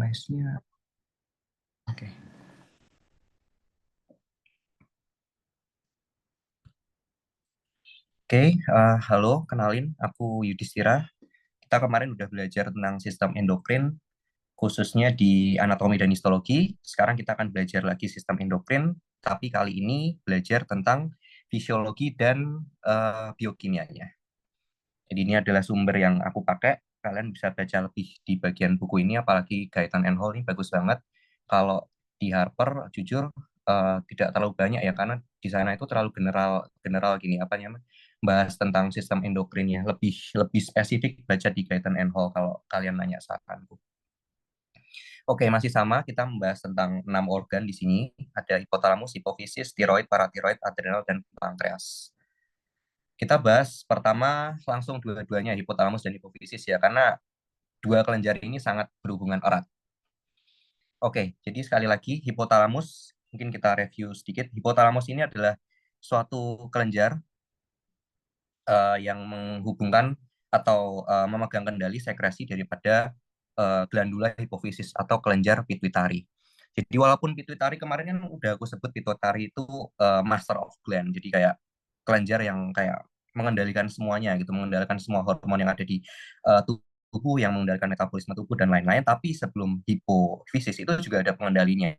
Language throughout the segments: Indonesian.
Device-nya. Oke. Oke, halo, kenalin, aku Yudhistira. Kita kemarin udah belajar tentang sistem endokrin, khususnya di anatomi dan histologi. Sekarang kita akan belajar lagi sistem endokrin, tapi kali ini belajar tentang fisiologi dan biokimianya. Jadi ini adalah sumber yang aku pakai. Kalian bisa baca lebih di bagian buku ini, apalagi Guyton and Hall ini bagus banget. Kalau di Harper, jujur tidak terlalu banyak ya, karena di sana itu terlalu general, general gini apa namanya, bahas tentang sistem endokrinnya. Lebih lebih spesifik baca di Guyton and Hall kalau kalian nanya saranku. Oke, masih sama. Kita membahas tentang 6 organ di sini. Ada hipotalamus, hipofisis, tiroid, paratiroid, adrenal, dan pankreas. Kita bahas pertama langsung dua-duanya hipotalamus dan hipofisis ya, karena dua kelenjar ini sangat berhubungan erat. Oke, jadi sekali lagi hipotalamus, mungkin kita review sedikit. Hipotalamus ini adalah suatu kelenjar yang menghubungkan atau memegang kendali sekresi daripada glandula hipofisis atau kelenjar pituitari. Jadi walaupun pituitari kemarin kan udah aku sebut pituitari itu master of gland, jadi kayak kelenjar yang kayak mengendalikan semuanya gitu, mengendalikan semua hormon yang ada di tubuh, yang mengendalikan metabolisme tubuh dan lain-lain. Tapi sebelum hipofisis itu juga ada pengendalinya.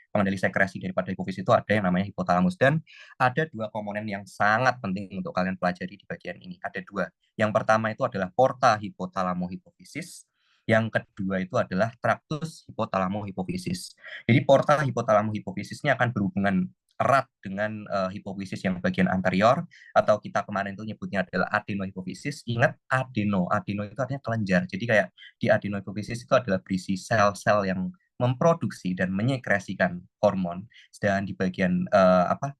Pengendali sekresi daripada hipofisis itu ada yang namanya hipotalamus, dan ada dua komponen yang sangat penting untuk kalian pelajari di bagian ini. Ada dua. Yang pertama itu adalah porta hipotalamo hipofisis. Yang kedua itu adalah traktus hipotalamo hipofisis. Jadi porta hipotalamo hipofisisnya akan berhubungan erat dengan hipofisis yang bagian anterior, atau kita kemarin itu nyebutnya adalah adenohipofisis. Ingat adeno itu artinya kelenjar. Jadi kayak di adenohipofisis itu adalah berisi sel-sel yang memproduksi dan menyekresikan hormon. Sedangkan di bagian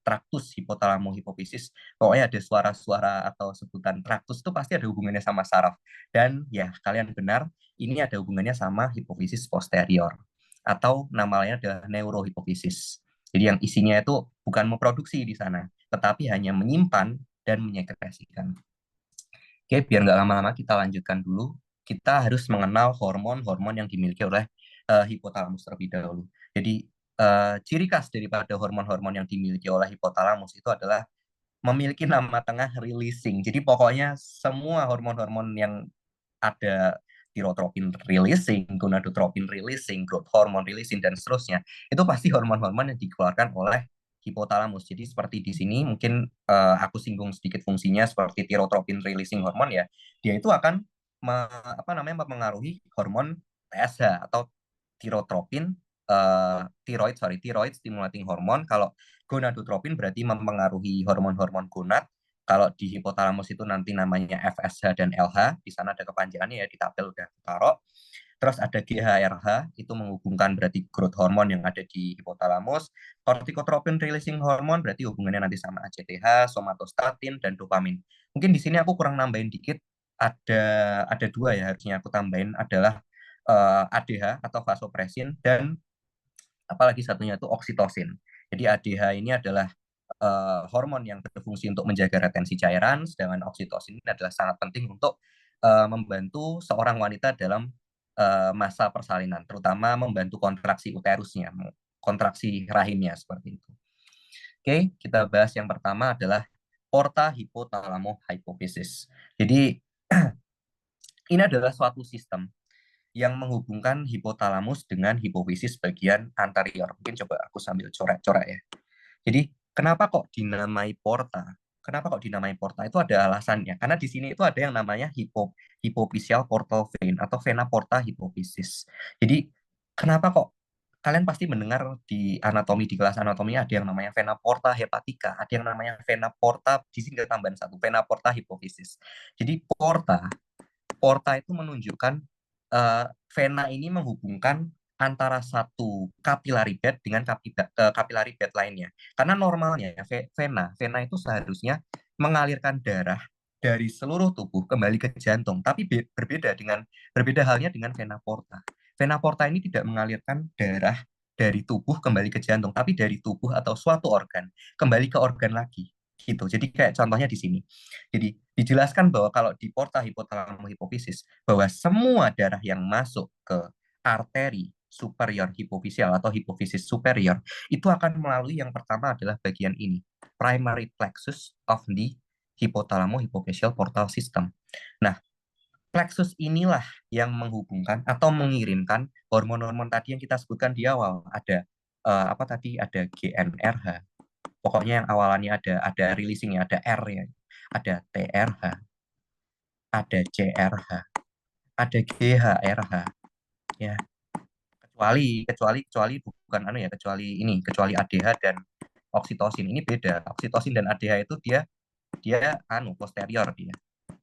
traktus hipotalamo hipofisis, pokoknya ada suara-suara atau sebutan traktus itu pasti ada hubungannya sama saraf. Dan ya kalian benar, ini ada hubungannya sama hipofisis posterior, atau nama lainnya adalah neurohipofisis. Jadi yang isinya itu bukan memproduksi di sana, tetapi hanya menyimpan dan menyekresikan. Oke, biar nggak lama-lama kita lanjutkan dulu. Kita harus mengenal hormon-hormon yang dimiliki oleh hipotalamus terlebih dahulu. Jadi ciri khas daripada hormon-hormon yang dimiliki oleh hipotalamus itu adalah memiliki nama tengah releasing. Jadi pokoknya semua hormon-hormon yang ada, tirotropin releasing, gonadotropin releasing, growth hormone releasing, dan seterusnya, itu pasti hormon-hormon yang dikeluarkan oleh hipotalamus. Jadi seperti di sini mungkin aku singgung sedikit fungsinya seperti tirotropin releasing hormon ya. Dia itu akan mempengaruhi hormon TSH atau tirotropin thyroid stimulating hormone. Kalau gonadotropin berarti mempengaruhi hormon-hormon gonad. Kalau di hipotalamus itu nanti namanya FSH dan LH, di sana ada kepanjangannya ya, di tabel udah taruh. Terus ada GHRH, itu menghubungkan berarti growth hormone yang ada di hipotalamus. Corticotropin releasing hormone berarti hubungannya nanti sama ACTH, somatostatin, dan dopamin. Mungkin di sini aku kurang nambahin dikit, ada dua ya harusnya aku tambahin, adalah ADH atau vasopressin, dan apalagi satunya itu oksitosin. Jadi ADH ini adalah hormon yang berfungsi untuk menjaga retensi cairan, sedangkan oksitosin ini adalah sangat penting untuk membantu seorang wanita dalam masa persalinan, terutama membantu kontraksi uterusnya, kontraksi rahimnya seperti itu. Oke, kita bahas yang pertama adalah porta hipotalamo hypophysis. Jadi ini adalah suatu sistem yang menghubungkan hipotalamus dengan hipofisis bagian anterior. Mungkin coba aku sambil coret-coret ya. Jadi kenapa kok dinamai porta? Kenapa kok dinamai porta? Itu ada alasannya. Karena di sini itu ada yang namanya hypophyseal portal vein atau vena porta hypophysis. Jadi kenapa kok kalian pasti mendengar di anatomi, di kelas anatomi ada yang namanya vena porta hepatica, ada yang namanya vena porta, di sini ada tambahan satu, vena porta hypophysis. Jadi porta itu menunjukkan vena ini menghubungkan antara satu capillary bed dengan capillary bed lainnya. Karena normalnya ya, vena itu seharusnya mengalirkan darah dari seluruh tubuh kembali ke jantung, tapi berbeda halnya dengan vena porta. Vena porta ini tidak mengalirkan darah dari tubuh kembali ke jantung, tapi dari tubuh atau suatu organ kembali ke organ lagi gitu. Jadi kayak contohnya di sini. Jadi dijelaskan bahwa kalau di porta hipotalamo hipofisis, bahwa semua darah yang masuk ke arteri superior hipofisial atau hipofisis superior, itu akan melalui yang pertama adalah bagian ini, primary plexus of the hypothalamo hypophyseal portal system. Nah, plexus inilah yang menghubungkan atau mengirimkan hormon-hormon tadi yang kita sebutkan di awal. Ada apa tadi? Ada GnRH. Pokoknya yang awalannya ada releasingnya, ada R ya, ada TRH, ada CRH, ada GHRH ya. Kecuali bukan anu ya, kecuali ADH dan oksitosin. Ini beda. Oksitosin dan ADH itu dia dia anu posterior dia.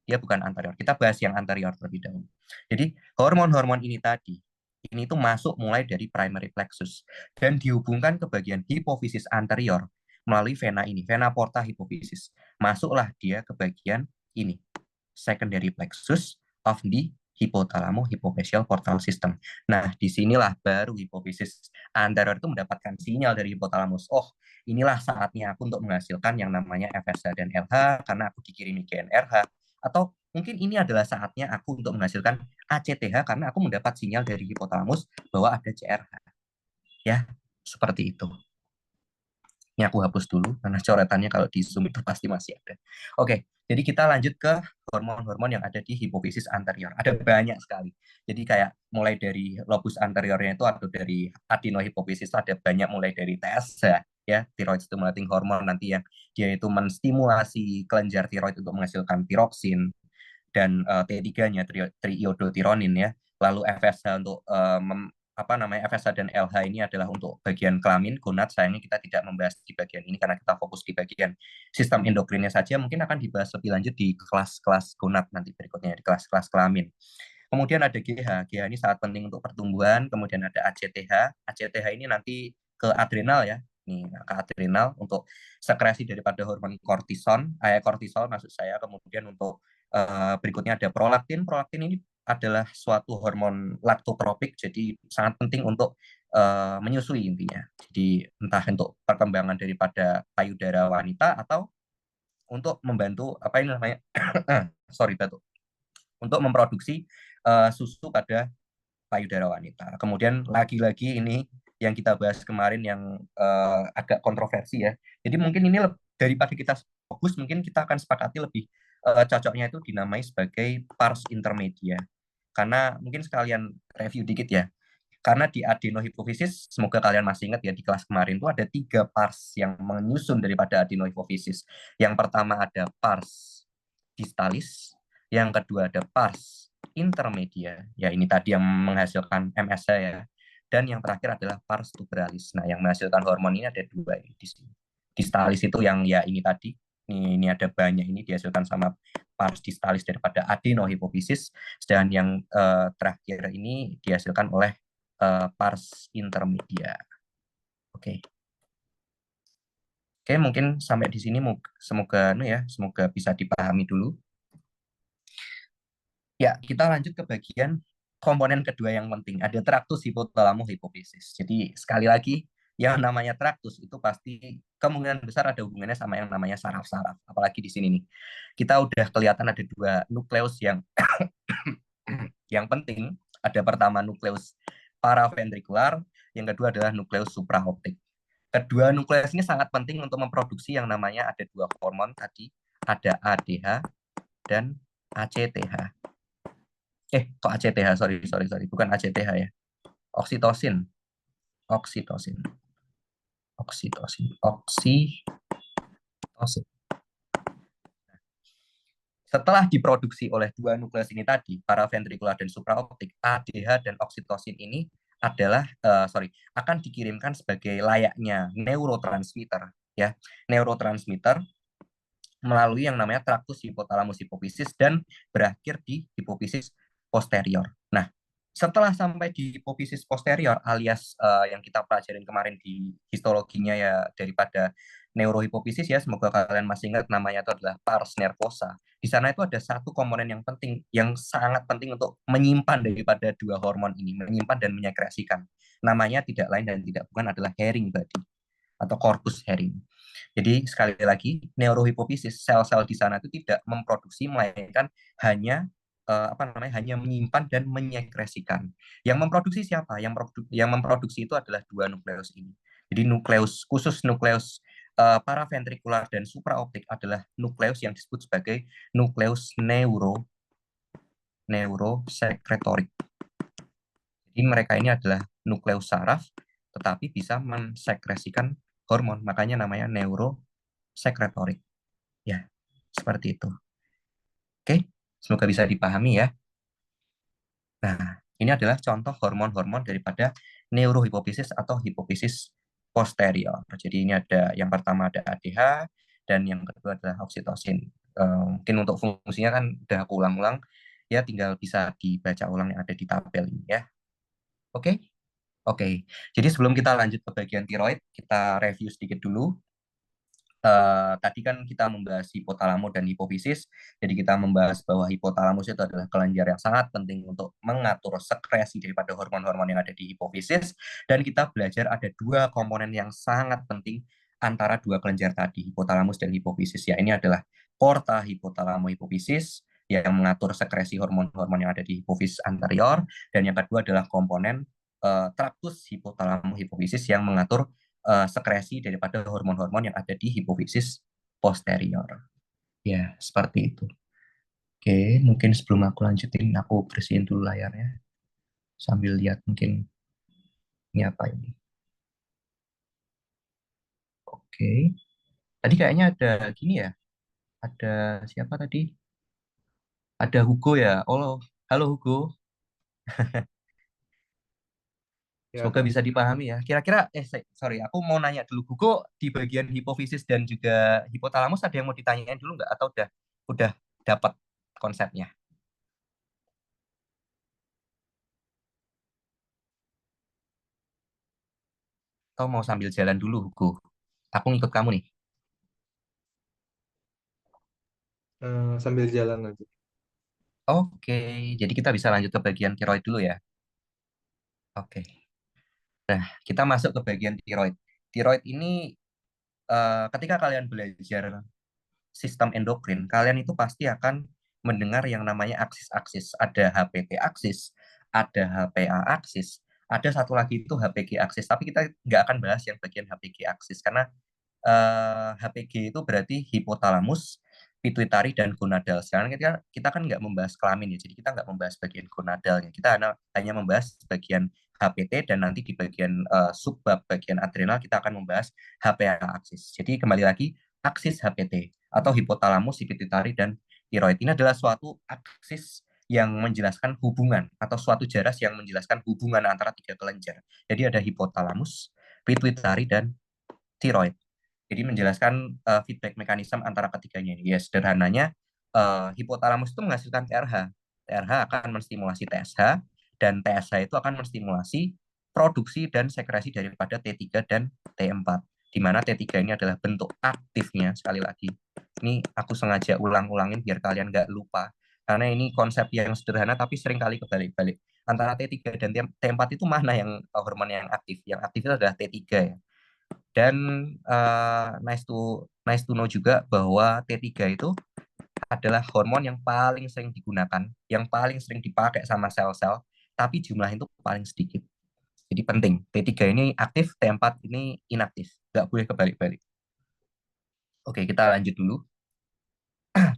Dia bukan anterior. Kita bahas yang anterior terlebih dahulu. Jadi hormon-hormon ini tadi, ini tuh masuk mulai dari primary plexus dan dihubungkan ke bagian hipofisis anterior melalui vena ini, vena porta hipofisis. Masuklah dia ke bagian ini, secondary plexus of the hypothalamo hypophyseal portal system. Nah, disinilah baru hipofisis anterior itu mendapatkan sinyal dari hipotalamus. Oh, inilah saatnya aku untuk menghasilkan yang namanya FSH dan LH karena aku dikirimi GnRH. Atau mungkin ini adalah saatnya aku untuk menghasilkan ACTH karena aku mendapat sinyal dari hipotalamus bahwa ada CRH. Ya, seperti itu. Ini aku hapus dulu karena coretannya kalau di Zoom itu pasti masih ada. Oke, jadi kita lanjut ke hormon-hormon yang ada di hipofisis anterior. Ada banyak sekali. Jadi kayak mulai dari lobus anteriornya itu atau dari adenohipofisis ada banyak mulai dari TSH ya, thyroid stimulating hormone nanti yang dia itu menstimulasi kelenjar tiroid untuk menghasilkan tiroksin dan T3-nya triiodotironin ya. Lalu FSH untuk apa namanya FSH dan LH ini adalah untuk bagian kelamin gonad. Sayangnya kita tidak membahas di bagian ini karena kita fokus di bagian sistem endokrinnya saja. Mungkin akan dibahas lebih lanjut di kelas-kelas gonad nanti berikutnya di kelas-kelas kelamin. Kemudian ada GH. GH ini sangat penting untuk pertumbuhan. Kemudian ada ACTH. ACTH ini nanti ke adrenal ya. Nih, ke adrenal untuk sekresi daripada hormon kortisol maksud saya. Kemudian untuk berikutnya ada prolaktin. Prolaktin ini adalah suatu hormon laktotropik, jadi sangat penting untuk menyusui intinya. Jadi entah untuk perkembangan daripada payudara wanita atau untuk membantu apa ini namanya, sorry batuk, untuk memproduksi susu pada payudara wanita. Kemudian lagi-lagi ini yang kita bahas kemarin yang agak kontroversi ya. Jadi mungkin ini daripada kita fokus, mungkin kita akan sepakati lebih cocoknya itu dinamai sebagai pars intermedia. Karena mungkin sekalian review dikit ya. Karena di adenohipofisis, semoga kalian masih ingat ya di kelas kemarin itu ada 3 pars yang menyusun daripada adenohipofisis. Yang pertama ada pars distalis, yang kedua ada pars intermedia, ya ini tadi yang menghasilkan MSH ya, dan yang terakhir adalah pars tuberalis. Nah, yang menghasilkan hormon ini ada 2 ini di sini. Distalis itu yang ya ini tadi, ini ada banyak ini dihasilkan sama pars distalis daripada adenohipofisis, dan yang terakhir ini dihasilkan oleh pars intermedia. Oke. Oke, mungkin sampai di sini semoga bisa dipahami dulu. Ya, kita lanjut ke bagian komponen kedua yang penting. Ada traktus hipothalamo hipofisis. Jadi sekali lagi yang namanya traktus itu pasti kemungkinan besar ada hubungannya sama yang namanya saraf-saraf. Apalagi di sini nih. Kita udah kelihatan ada 2 nukleus yang yang penting. Ada pertama nukleus paraventrikular, yang kedua adalah nukleus supraoptik. Kedua nukleus ini sangat penting untuk memproduksi yang namanya ada 2 hormon tadi, ada ADH dan ACTH. Kok ACTH? Sorry. Bukan ACTH ya. Oksitosin. Oksitosin. Oksitosin. Oksitosin. Setelah diproduksi oleh 2 nukleus ini tadi, paraventrikular dan supraoptik, ADH dan oksitosin ini adalah akan dikirimkan sebagai layaknya neurotransmitter ya. Neurotransmitter melalui yang namanya traktus hipotalamus hipofisis dan berakhir di hipofisis posterior. Nah, setelah sampai di hipofisis posterior alias yang kita pelajarin kemarin di histologinya ya daripada neurohipofisis ya, semoga kalian masih ingat namanya itu adalah pars nervosa. Di sana itu ada satu komponen yang penting, yang sangat penting untuk menyimpan daripada 2 hormon ini, menyimpan dan menyekresikan. Namanya tidak lain dan tidak bukan adalah Herring body atau corpus Herring. Jadi sekali lagi neurohipofisis, sel-sel di sana itu tidak memproduksi melainkan hanya apa namanya, hanya menyimpan dan menyekresikan. Yang memproduksi siapa? Yang memproduksi itu adalah dua nukleus ini. Jadi nukleus khusus, nukleus paraventrikular dan supraoptik adalah nukleus yang disebut sebagai nukleus neurosekretorik. Jadi mereka ini adalah nukleus saraf, tetapi bisa mensekresikan hormon, makanya namanya neurosekretorik. Ya, seperti itu. Oke, semoga bisa dipahami ya. Nah, ini adalah contoh hormon-hormon daripada neurohipofisis atau hipofisis posterior. Jadi ini ada yang pertama ada ADH dan yang kedua adalah oksitosin. Mungkin untuk fungsinya kan udah aku ulang-ulang, ya tinggal bisa dibaca ulang yang ada di tabel ini ya. Oke? Oke. Jadi sebelum kita lanjut ke bagian tiroid, kita review sedikit dulu. Tadi kan kita membahas hipotalamus dan hipofisis. Jadi kita membahas bahwa hipotalamus itu adalah kelenjar yang sangat penting untuk mengatur sekresi daripada hormon-hormon yang ada di hipofisis. Dan kita belajar ada dua komponen yang sangat penting antara dua kelenjar tadi, hipotalamus dan hipofisis. Ya, ini adalah porta hipotalamus hipofisis yang mengatur sekresi hormon-hormon yang ada di hipofisis anterior. Dan yang kedua adalah komponen traktus hipotalamus hipofisis yang mengatur sekresi daripada hormon-hormon yang ada di hipofisis posterior. Ya, seperti itu. Oke, mungkin sebelum aku lanjutin, aku bersihin dulu layarnya. Sambil lihat mungkin ini apa ini. Oke. Tadi kayaknya ada gini ya. Ada siapa tadi? Ada Hugo ya. Oh, halo Hugo. Ya, Semoga bisa dipahami ya. Kira-kira, sorry, aku mau nanya dulu. Hugo di bagian hipofisis dan juga hipotalamus ada yang mau ditanyain dulu nggak? Atau udah dapat konsepnya? Atau mau sambil jalan dulu, Hugo? Aku ngikut kamu nih. sambil jalan aja. Oke, jadi kita bisa lanjut ke bagian tiroid dulu ya. Oke, kita masuk ke bagian tiroid. Tiroid ini ketika kalian belajar sistem endokrin, kalian itu pasti akan mendengar yang namanya aksis-aksis. Ada HPT aksis, ada HPA aksis, ada satu lagi itu HPG aksis. Tapi kita nggak akan bahas yang bagian HPG aksis karena HPG itu berarti hipotalamus, pituitari, dan gonadal. Sekarang kita kan nggak membahas kelamin ya, jadi kita nggak membahas bagian gonadalnya. Kita hanya membahas bagian HPT dan nanti di bagian subbab bagian adrenal kita akan membahas HPA aksis. Jadi kembali lagi aksis HPT atau hipotalamus, pituitari, dan tiroid ini adalah suatu aksis yang menjelaskan hubungan atau suatu jaras yang menjelaskan hubungan antara tiga kelenjar. Jadi ada hipotalamus, pituitari, dan tiroid. Jadi menjelaskan feedback mekanisme antara ketiganya ini. Ya, sederhananya hipotalamus itu menghasilkan TRH. TRH akan menstimulasi TSH dan TSH itu akan menstimulasi produksi dan sekresi daripada T3 dan T4. Di mana T3 ini adalah bentuk aktifnya, sekali lagi. Ini aku sengaja ulang-ulangin biar kalian nggak lupa. Karena ini konsep yang sederhana tapi sering kali kebalik-balik. Antara T3 dan T4 itu mana yang hormon yang aktif? Yang aktif itu adalah T3 ya. Dan nice to know juga bahwa T3 itu adalah hormon yang paling sering digunakan, yang paling sering dipakai sama sel-sel, tapi jumlah itu paling sedikit. Jadi penting, T3 ini aktif, T4 ini inaktif. Nggak boleh kebalik-balik. Oke, kita lanjut dulu.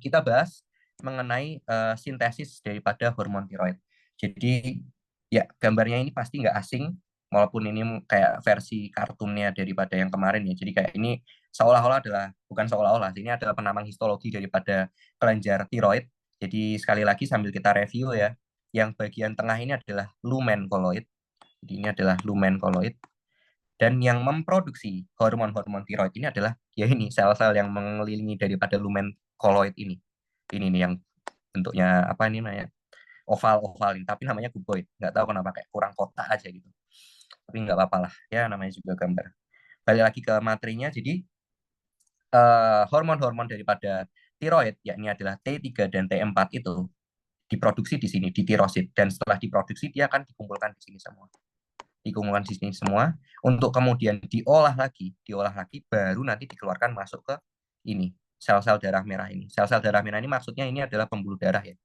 Kita bahas mengenai sintesis daripada hormon tiroid. Jadi ya gambarnya ini pasti nggak asing, walaupun ini kayak versi kartunnya daripada yang kemarin ya. Jadi kayak ini seolah-olah adalah, bukan seolah-olah, ini adalah penamang histologi daripada kelenjar tiroid. Jadi sekali lagi sambil kita review ya, yang bagian tengah ini adalah lumen koloid. Jadi ini adalah lumen koloid. Dan yang memproduksi hormon-hormon tiroid ini adalah ya ini sel-sel yang mengelilingi daripada lumen koloid ini. Ini nih yang bentuknya apa ini namanya, oval-oval ini, tapi namanya kuboid. Nggak tahu kenapa kayak kurang kotak aja gitu. Tapi nggak apa-apa lah, ya namanya juga gambar. Balik lagi ke materinya, jadi hormon-hormon daripada tiroid, yakni adalah T3 dan T4 itu diproduksi di sini, di tirosid. Dan setelah diproduksi, dia akan dikumpulkan di sini semua. Dikumpulkan di sini semua, untuk kemudian diolah lagi, baru nanti dikeluarkan masuk ke ini, sel-sel darah merah ini. Sel-sel darah merah ini maksudnya ini adalah pembuluh darah ya.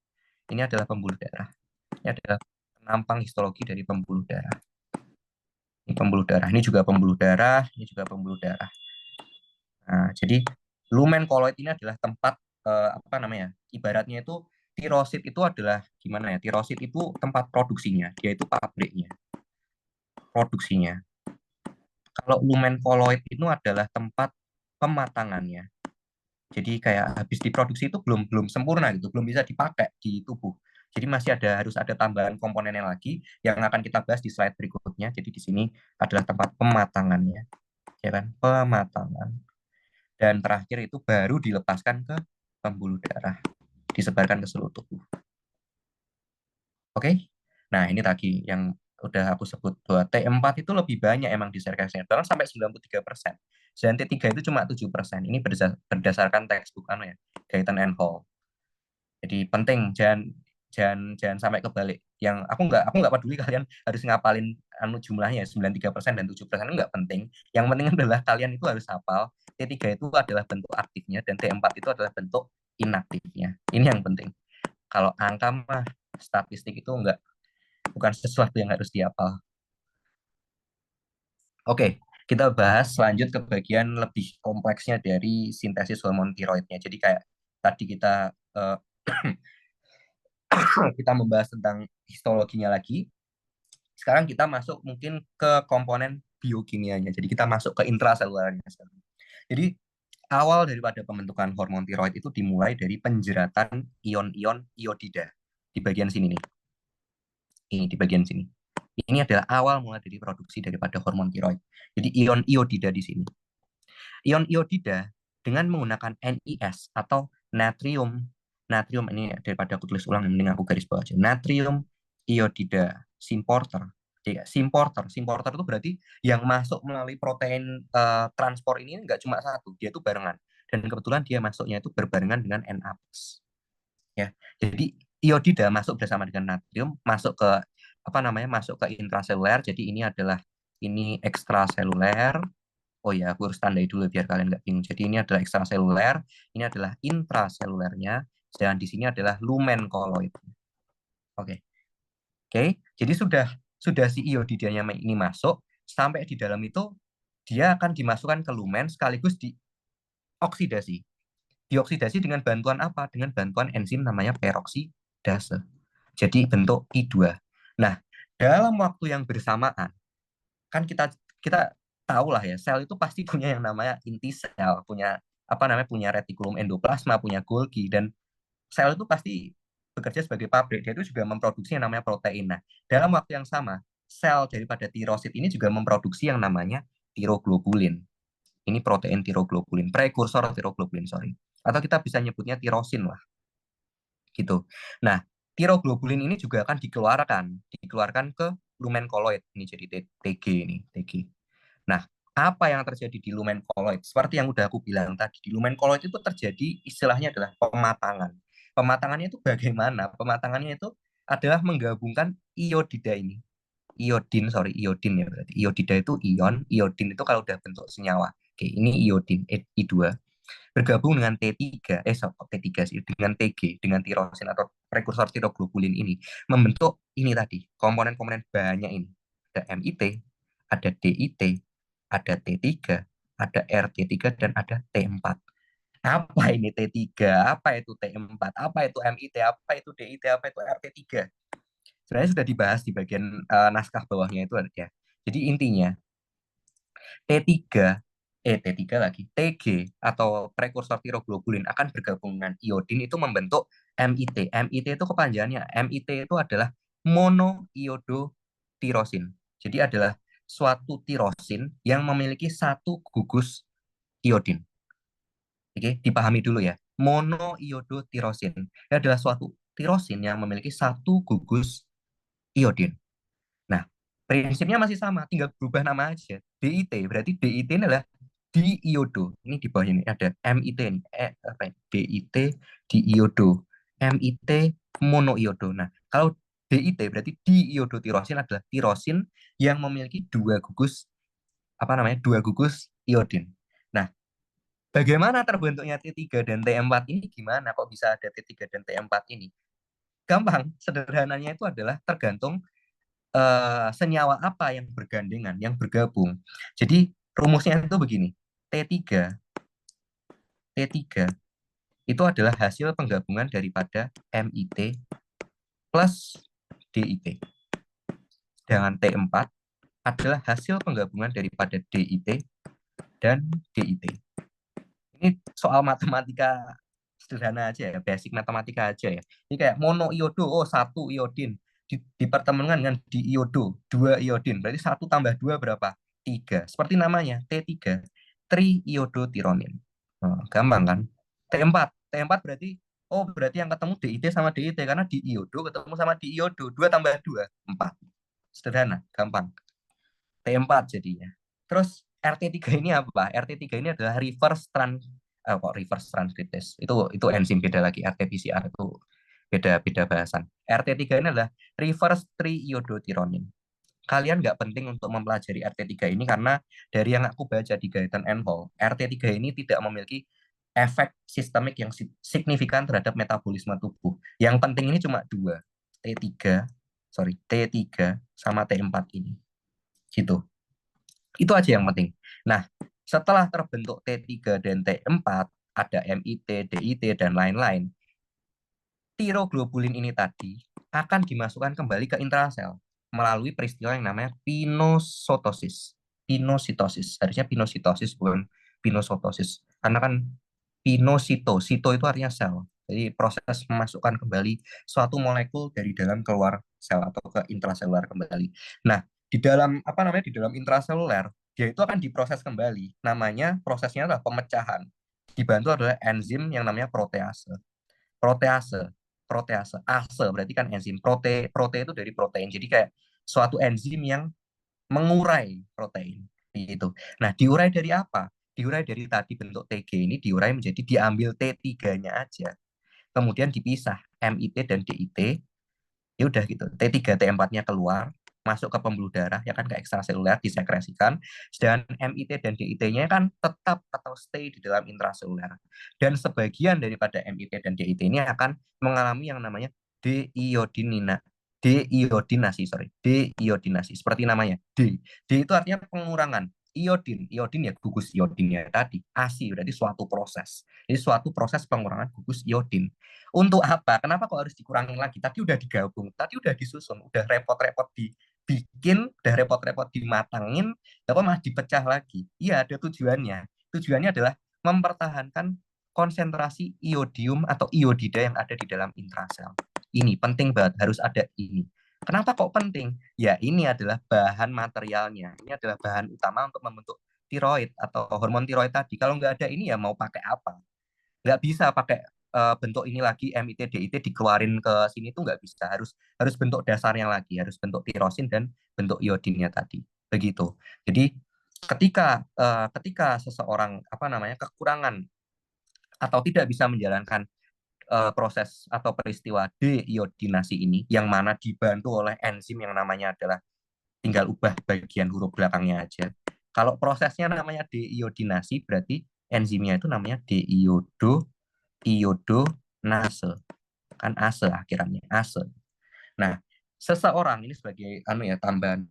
Ini adalah pembuluh darah. Ini adalah penampang histologi dari pembuluh darah. Ini pembuluh darah. Ini juga pembuluh darah. Ini juga pembuluh darah. Nah, jadi lumen koloid ini adalah tempat apa namanya? Ibaratnya itu tirosit itu adalah gimana ya? Tirosit itu tempat produksinya, dia itu pabriknya, produksinya. Kalau lumen koloid itu adalah tempat pematangannya. Jadi kayak habis diproduksi itu belum belum sempurna gitu, belum bisa dipakai di tubuh. Jadi masih harus ada tambahan komponennya lagi yang akan kita bahas di slide berikutnya. Jadi di sini adalah tempat pematangannya, ya kan? Pematangan. Dan terakhir itu baru dilepaskan ke pembuluh darah, disebarkan ke seluruh tubuh. Oke? Nah, ini tadi yang udah aku sebut bahwa T4 itu lebih banyak emang di Serkes netral sampai 93%. Dan T3 itu cuma 7%. Ini berdasarkan textbook ya, Guyton and Hall. Jadi penting jangan jangan jangan sampai kebalik. Yang aku nggak peduli kalian harus ngapalin jumlahnya 93% dan 7% itu nggak penting. Yang penting adalah kalian itu harus hafal T3 itu adalah bentuk aktifnya dan T4 itu adalah bentuk inaktifnya. Ini yang penting. Kalau angka mah statistik itu bukan sesuatu yang harus dihafal. Oke, kita bahas lanjut ke bagian lebih kompleksnya dari sintesis hormon tiroidnya. Jadi kayak tadi kita membahas tentang histologinya lagi. Sekarang kita masuk mungkin ke komponen biokimianya. Jadi kita masuk ke intraselulernya. Jadi awal daripada pembentukan hormon tiroid itu dimulai dari penjeratan ion-ion iodida di bagian sini nih. Ini di bagian sini. Ini adalah awal mulai dari produksi daripada hormon tiroid. Jadi ion iodida di sini. Ion iodida dengan menggunakan NIS atau natrium. Natrium ini daripada aku tulis ulang, mending aku garis bawah aja. Natrium iodida simporter. Jadi, simporter itu berarti yang masuk melalui protein transport ini nggak cuma satu, dia itu barengan. Dan kebetulan dia masuknya itu berbarengan dengan Na+. Ya, jadi iodida masuk bersama dengan natrium, masuk ke apa namanya, masuk ke intraseluler. Jadi ini ekstraseluler. Oh ya, aku harus tandai dulu biar kalian nggak bingung. Jadi ini adalah ekstraseluler, ini adalah intraselulernya, dan di sini adalah lumen koloid. Oke, oke. Jadi sudah si iodidanya ini masuk, sampai di dalam itu dia akan dimasukkan ke lumen sekaligus dioksidasi. Dioksidasi dengan bantuan apa? Dengan bantuan enzim namanya peroksidase. Jadi bentuk I2. Nah, dalam waktu yang bersamaan, kan kita kita tahu lah ya, sel itu pasti punya yang namanya inti sel, punya apa namanya, punya retikulum endoplasma, punya Golgi, dan sel itu pasti bekerja sebagai pabrik. Dia itu juga memproduksi yang namanya protein. Nah, dalam waktu yang sama, sel daripada tirosit ini juga memproduksi yang namanya tiroglobulin. Ini protein tiroglobulin, prekursor tiroglobulin, sorry. Atau kita bisa nyebutnya tirosin lah, gitu. Nah, tiroglobulin ini juga akan dikeluarkan ke lumen koloid. Ini jadi TG ini, TG. Nah, apa yang terjadi di lumen koloid? Seperti yang udah aku bilang tadi, di lumen koloid itu terjadi istilahnya adalah pematangan. Pematangannya itu bagaimana? Pematangannya itu adalah menggabungkan iodida ini. Iodin ya berarti. Iodida itu ion, iodin itu kalau udah bentuk senyawa. Oke, ini iodin, I2 bergabung dengan T3 sih, dengan TG, dengan tirosin atau prekursor tiroglobulin ini membentuk ini tadi, komponen-komponen banyak ini. Ada MIT, ada DIT, ada T3, ada RT3 dan ada T4. Apa ini T3? Apa itu T4? Apa itu MIT? Apa itu DIT? Apa itu RT3? Sebenarnya sudah dibahas di bagian naskah bawahnya itu ya. Jadi intinya T3 T3 lagi, TG atau prekursor tiroglobulin akan bergabung dengan iodin itu membentuk MIT. MIT itu kepanjangannya, MIT itu adalah monoiodotirosin. Jadi adalah suatu tirosin yang memiliki satu gugus iodin. Oke, dipahami dulu ya. Monoiodotirosin adalah suatu tirosin yang memiliki satu gugus iodin. Nah, prinsipnya masih sama, tinggal berubah nama aja. DIT, berarti DIT ini adalah diiodo. Ini di bawah ini ada MIT ini. Apa ini? DIT diiodo. MIT monoiodo. Nah, kalau DIT berarti diiodotirosin adalah tirosin yang memiliki dua gugus apa namanya? Dua gugus iodin. Nah, bagaimana terbentuknya T3 dan T4 ini gimana kok bisa ada T3 dan T4 ini? Gampang, sederhananya itu adalah tergantung senyawa apa yang bergandengan, yang bergabung. Jadi rumusnya itu begini, T3, T3 itu adalah hasil penggabungan daripada MIT plus DIT. Sedangkan T4 adalah hasil penggabungan daripada DIT dan DIT. Ini soal matematika sederhana aja ya, basic matematika aja ya. Ini kayak monoiodo, oh satu iodin dipertemukan dengan diiodo, dua iodin. Berarti satu tambah dua berapa? Tiga. Seperti namanya, T3, triiodotironin. Oh, gampang kan? T4 berarti, oh berarti yang ketemu DIT sama DIT, karena diiodo ketemu sama diiodo, dua tambah dua, empat. Sederhana, gampang. T4 jadinya. Terus RT3 ini apa? RT3 ini adalah reverse transcriptase. Itu enzim beda lagi. RT-PCR itu beda bahasan. RT3 ini adalah reverse triiodotironin. Kalian nggak penting untuk mempelajari RT3 ini karena dari yang aku baca di Guyton and Hall, RT3 ini tidak memiliki efek sistemik yang signifikan terhadap metabolisme tubuh. Yang penting ini cuma dua, T3, T3 sama T4 ini. Gitu. Itu aja yang penting. Nah, setelah terbentuk T3 dan T4, ada MIT, DIT, dan lain-lain, tiroglobulin ini tadi akan dimasukkan kembali ke intrasel melalui peristiwa yang namanya pinositosis. Pinositosis. Harusnya pinositosis, bukan pinositosis. Karena kan sito itu artinya sel. Jadi proses memasukkan kembali suatu molekul dari dalam keluar sel atau ke intraseluler kembali. Nah, di dalam apa namanya di dalam intraseluler dia itu akan diproses kembali. Namanya prosesnya adalah pemecahan. Dibantu adalah enzim yang namanya protease. Protease, protease, ase berarti kan enzim. Prote itu dari protein. Jadi kayak suatu enzim yang mengurai protein gitu. Nah, diurai dari apa? Diurai dari tadi bentuk TG ini diurai menjadi diambil T3-nya aja. Kemudian dipisah MIT dan DIT. Ya udah gitu. T3 T4-nya keluar, masuk ke pembuluh darah ya kan ke ekstraseluler disekresikan. Sedangkan MIT dan DIT-nya kan tetap atau stay di dalam intraseluler. Dan sebagian daripada MIT dan DIT ini akan mengalami yang namanya deiodinina deiodinasi, deiodinasi seperti namanya. D itu artinya pengurangan. Iodin ya gugus iodinnya tadi. ASI berarti suatu proses. Jadi suatu proses pengurangan gugus iodin. Untuk apa? Kenapa kok harus dikurangin lagi? Tadi udah digabung, tadi udah disusun, udah repot-repot dibikin, udah repot-repot dimatangin, apa malah dipecah lagi? Iya, ada tujuannya. Tujuannya adalah mempertahankan konsentrasi iodium atau iodida yang ada di dalam intrasel. Ini penting banget, harus ada ini. Kenapa kok penting? Ya, ini adalah bahan materialnya. Ini adalah bahan utama untuk membentuk tiroid atau hormon tiroid tadi. Kalau nggak ada ini ya mau pakai apa? Nggak bisa pakai bentuk ini lagi MIT DIT dikeluarin ke sini tuh nggak bisa, harus harus bentuk dasarnya lagi, harus bentuk tirosin dan bentuk iodinnya tadi begitu. Jadi ketika seseorang apa namanya kekurangan atau tidak bisa menjalankan proses atau peristiwa deiodinasi ini yang mana dibantu oleh enzim yang namanya adalah tinggal ubah bagian huruf belakangnya aja. Kalau prosesnya namanya deiodinasi berarti enzimnya itu namanya iodonase, kan ase akhirannya ase. Nah, seseorang ini sebagai anu ya tambahan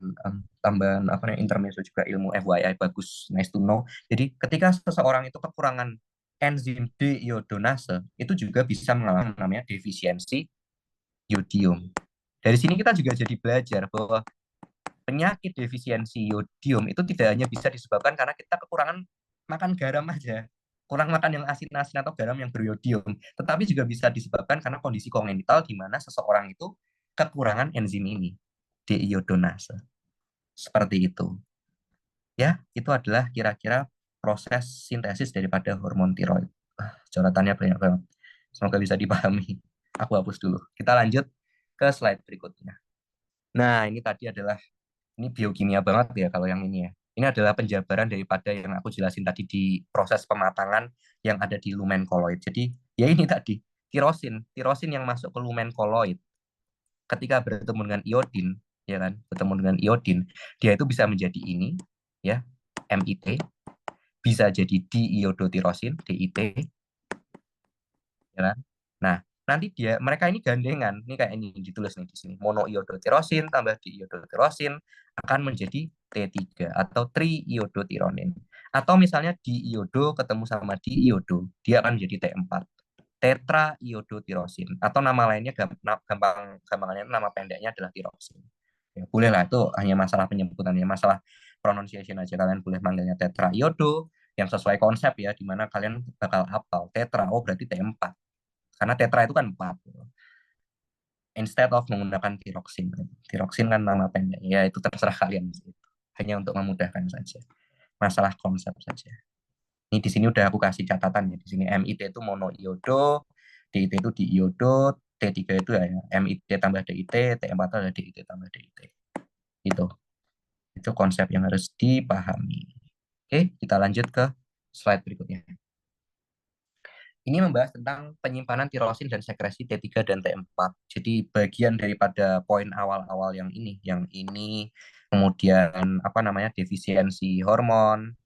apa namanya intermezzo juga ilmu FYI bagus, nice to know. Jadi ketika seseorang itu kekurangan enzim deiodonase itu juga bisa mengalami namanya defisiensi yodium. Dari sini kita juga jadi belajar bahwa penyakit defisiensi yodium itu tidak hanya bisa disebabkan karena kita kekurangan makan garam aja, kurang makan yang asin-asin atau garam yang beriodium, tetapi juga bisa disebabkan karena kondisi kongenital di mana seseorang itu kekurangan enzim ini, deiodonase. Seperti itu. Ya, itu adalah kira-kira proses sintesis daripada hormon tiroid. Coretannya banyak banget. Semoga bisa dipahami. Aku hapus dulu. Kita lanjut ke slide berikutnya. Nah, ini tadi adalah ini biokimia banget ya kalau yang ini ya. Ini adalah penjabaran daripada yang aku jelasin tadi di proses pematangan yang ada di lumen koloid. Jadi ya ini tadi tirosin yang masuk ke lumen koloid ketika bertemu dengan iodin, ya kan, bertemu dengan iodin, dia itu bisa menjadi ini, ya, MIT, bisa jadi diiodotirosin, DIT, ya kan. Nah, nanti mereka ini gandengan, ini kayak ini ditulis nih di sini, monoiodotirosin tambah diiodotirosin akan menjadi T3 atau triiodotironin. Atau misalnya diiodo ketemu sama diiodo, dia akan menjadi T4, tetraiodotirosin, atau nama lainnya gampangannya nama pendeknya adalah tiroksin. Ya, boleh lah, itu hanya masalah penyebutannya, masalah pronunciation aja. Kalian boleh manggilnya tetraiodo yang sesuai konsep ya, di mana kalian bakal hafal tetra, oh berarti T4. Karena tetra itu kan 4. Instead of menggunakan tiroksin. Tiroksin kan nama pendek. Ya itu terserah kalian sih. Hanya untuk memudahkan saja. Masalah konsep saja. Ini di sini udah aku kasih catatan ya. Di sini MIT itu monoiodo, DIT itu diiodo, T3 itu ya MIT tambah DIT, T4 adalah DIT tambah DIT. Itu. Itu konsep yang harus dipahami. Oke, kita lanjut ke slide berikutnya. Ini membahas tentang penyimpanan tirosin dan sekresi T3 dan T4. Jadi bagian daripada poin awal-awal yang ini, kemudian apa namanya defisiensi hormon,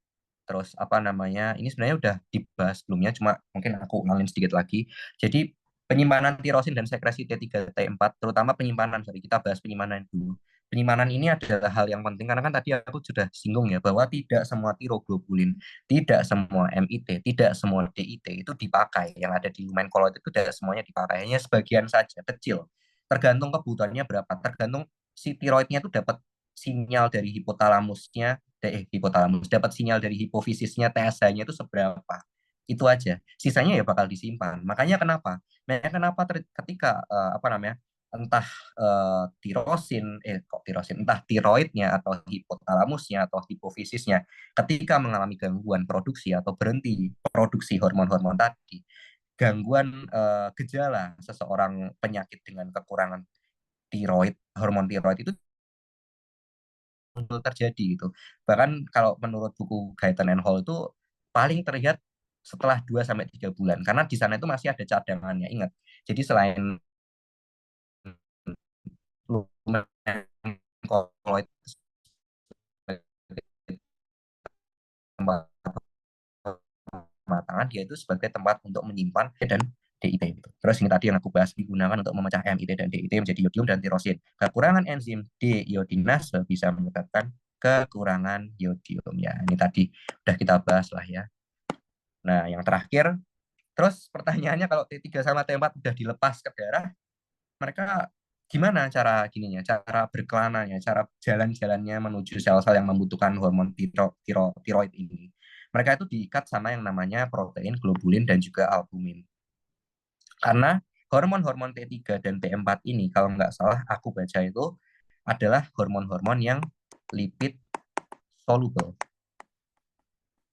terus apa namanya ini sebenarnya udah dibahas sebelumnya, cuma mungkin aku ngalamin sedikit lagi. Jadi penyimpanan tirosin dan sekresi T3 T4, terutama penyimpanan, sorry, kita bahas penyimpanan dulu. Penyimpanan ini adalah hal yang penting karena kan tadi aku sudah singgung ya bahwa tidak semua tiroglobulin, tidak semua MIT, tidak semua DIT itu dipakai. Yang ada di lumen koloid itu tidak semuanya dipakai, hanya sebagian saja, kecil. Tergantung kebutuhannya berapa, tergantung si tiroidnya itu dapat sinyal dari hipotalamusnya, hipotalamus, dapat sinyal dari hipofisisnya, TSH-nya itu seberapa. Itu aja. Sisanya ya bakal disimpan. Makanya kenapa? Makanya kenapa ketika apa namanya? Entah tirosin, kok tirosin, entah tiroidnya atau hipotalamusnya atau hipofisisnya ketika mengalami gangguan produksi atau berhenti produksi hormon-hormon tadi, gangguan gejala seseorang penyakit dengan kekurangan tiroid, hormon tiroid itu muncul terjadi gitu. Bahkan kalau menurut buku Guyton and Hall itu paling terlihat setelah 2 sampai 3 bulan karena di sana itu masih ada cadangannya. Ingat. Jadi selain lumen koloid tempat pematangan, dia itu sebagai tempat untuk menyimpan dan DIT. Gitu. Terus ini tadi yang aku bahas digunakan untuk memecah MIT dan DIT menjadi yodium dan tirosin. Kekurangan enzim deiodinase bisa menyebabkan kekurangan yodium ya. Ini tadi udah kita bahas lah ya. Nah, yang terakhir, terus pertanyaannya kalau T3 sama T4 udah dilepas ke darah, mereka gimana cara gininya, cara berkelananya, cara jalan-jalannya menuju sel-sel yang membutuhkan hormon tiroid ini. Mereka itu diikat sama yang namanya protein, globulin, dan juga albumin. Karena hormon-hormon T3 dan T4 ini, kalau nggak salah aku baca itu, adalah hormon-hormon yang lipid soluble.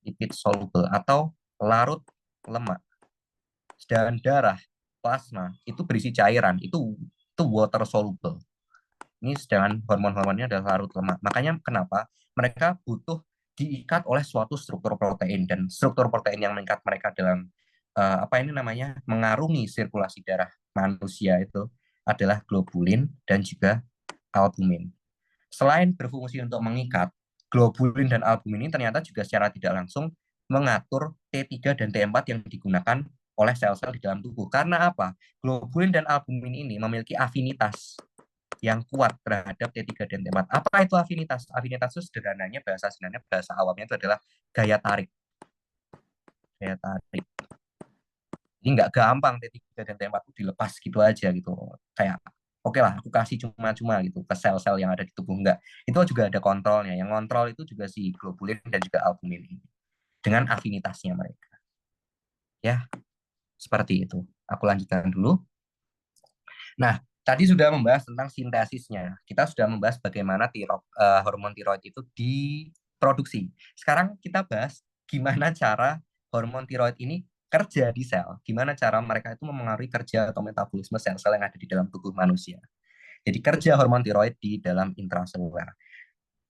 Lipid soluble atau larut lemak. Sedangkan darah, plasma, itu berisi cairan, itu water soluble. Ini sedangkan hormon-hormonnya adalah larut lemak. Makanya kenapa mereka butuh diikat oleh suatu struktur protein, dan struktur protein yang mengikat mereka dalam apa ini namanya mengarungi sirkulasi darah manusia itu adalah globulin dan juga albumin. Selain berfungsi untuk mengikat, globulin dan albumin ini ternyata juga secara tidak langsung mengatur T3 dan T4 yang digunakan oleh sel-sel di dalam tubuh. Karena apa? Globulin dan albumin ini memiliki afinitas yang kuat terhadap T3 dan T4. Apa itu afinitas? Afinitas itu sederhananya, bahasa awamnya itu adalah gaya tarik. Gaya tarik. Jadi nggak gampang T3 dan T4 itu dilepas gitu aja gitu. Kayak oke lah, aku kasih cuma-cuma gitu ke sel-sel yang ada di tubuh. Enggak. Itu juga ada kontrolnya. Yang kontrol itu juga si globulin dan juga albumin ini. Dengan afinitasnya mereka. Ya, seperti itu. Aku lanjutkan dulu. Nah, tadi sudah membahas tentang sintesisnya. Kita sudah membahas bagaimana hormon tiroid itu diproduksi. Sekarang kita bahas gimana cara hormon tiroid ini kerja di sel. Gimana cara mereka itu memengaruhi kerja atau metabolisme sel-sel yang ada di dalam tubuh manusia. Jadi kerja hormon tiroid di dalam intraseluler.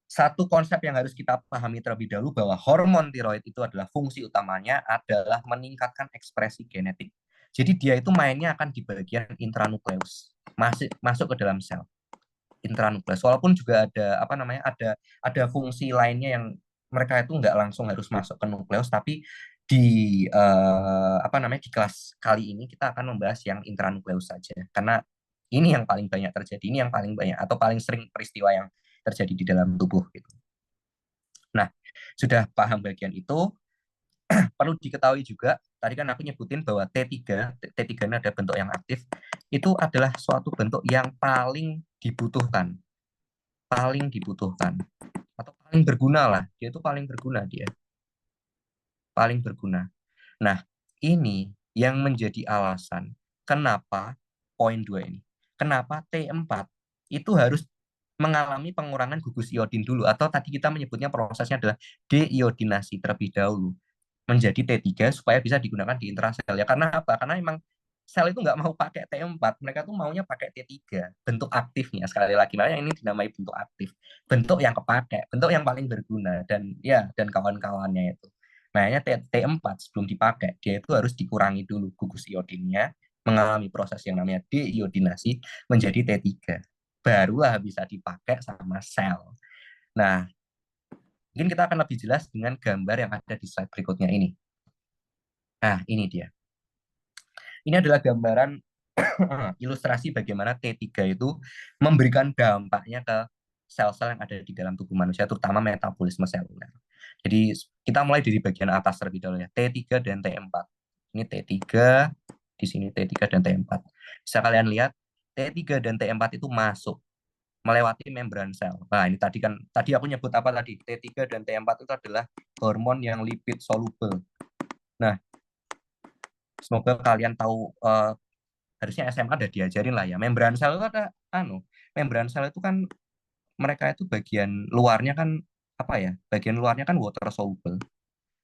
Satu konsep yang harus kita pahami terlebih dahulu bahwa hormon tiroid itu adalah fungsi utamanya adalah meningkatkan ekspresi genetik. Jadi dia itu mainnya akan di bagian intranukleus, masuk ke dalam sel intranukleus. Walaupun juga ada apa namanya ada fungsi lainnya yang mereka itu nggak langsung harus masuk ke nukleus, tapi apa namanya, di kelas kali ini kita akan membahas yang intranukleus saja, karena ini yang paling banyak terjadi, ini yang paling banyak atau paling sering peristiwa yang terjadi di dalam tubuh gitu. Nah, sudah paham bagian itu, perlu diketahui juga, tadi kan aku nyebutin bahwa T3 ini ada bentuk yang aktif, itu adalah suatu bentuk yang paling dibutuhkan, atau paling berguna lah, dia itu paling berguna, dia paling berguna. Nah, ini yang menjadi alasan kenapa poin 2 ini. Kenapa T4 itu harus mengalami pengurangan gugus iodin dulu, atau tadi kita menyebutnya prosesnya adalah deiodinasi terlebih dahulu menjadi T3 supaya bisa digunakan di intrasel. Ya karena apa? Karena memang sel itu nggak mau pakai T4, mereka tuh maunya pakai T3, bentuk aktifnya. Sekali lagi, makanya ini dinamai bentuk aktif, bentuk yang kepakai, bentuk yang paling berguna, dan ya, dan kawan-kawannya itu. Makanya T4 sebelum dipakai, dia itu harus dikurangi dulu gugus iodinnya, mengalami proses yang namanya deiodinasi menjadi T3. Barulah bisa dipakai sama sel. Nah, mungkin kita akan lebih jelas dengan gambar yang ada di slide berikutnya ini. Nah, ini dia. Ini adalah gambaran ilustrasi bagaimana T3 itu memberikan dampaknya ke sel-sel yang ada di dalam tubuh manusia, terutama metabolisme seluler. Jadi kita mulai dari bagian atas terlebih dahulu ya, T3 dan T4. Ini T3, di sini T3 dan T4. Bisa kalian lihat, T3 dan T4 itu masuk melewati membran sel. Nah, ini tadi aku nyebut apa tadi? T3 dan T4 itu adalah hormon yang lipid soluble. Nah, semoga kalian tahu, harusnya SMA udah diajarin lah ya. Membran sel itu ada membran sel itu kan mereka itu bagian luarnya kan apa ya? Bagian luarnya kan water soluble.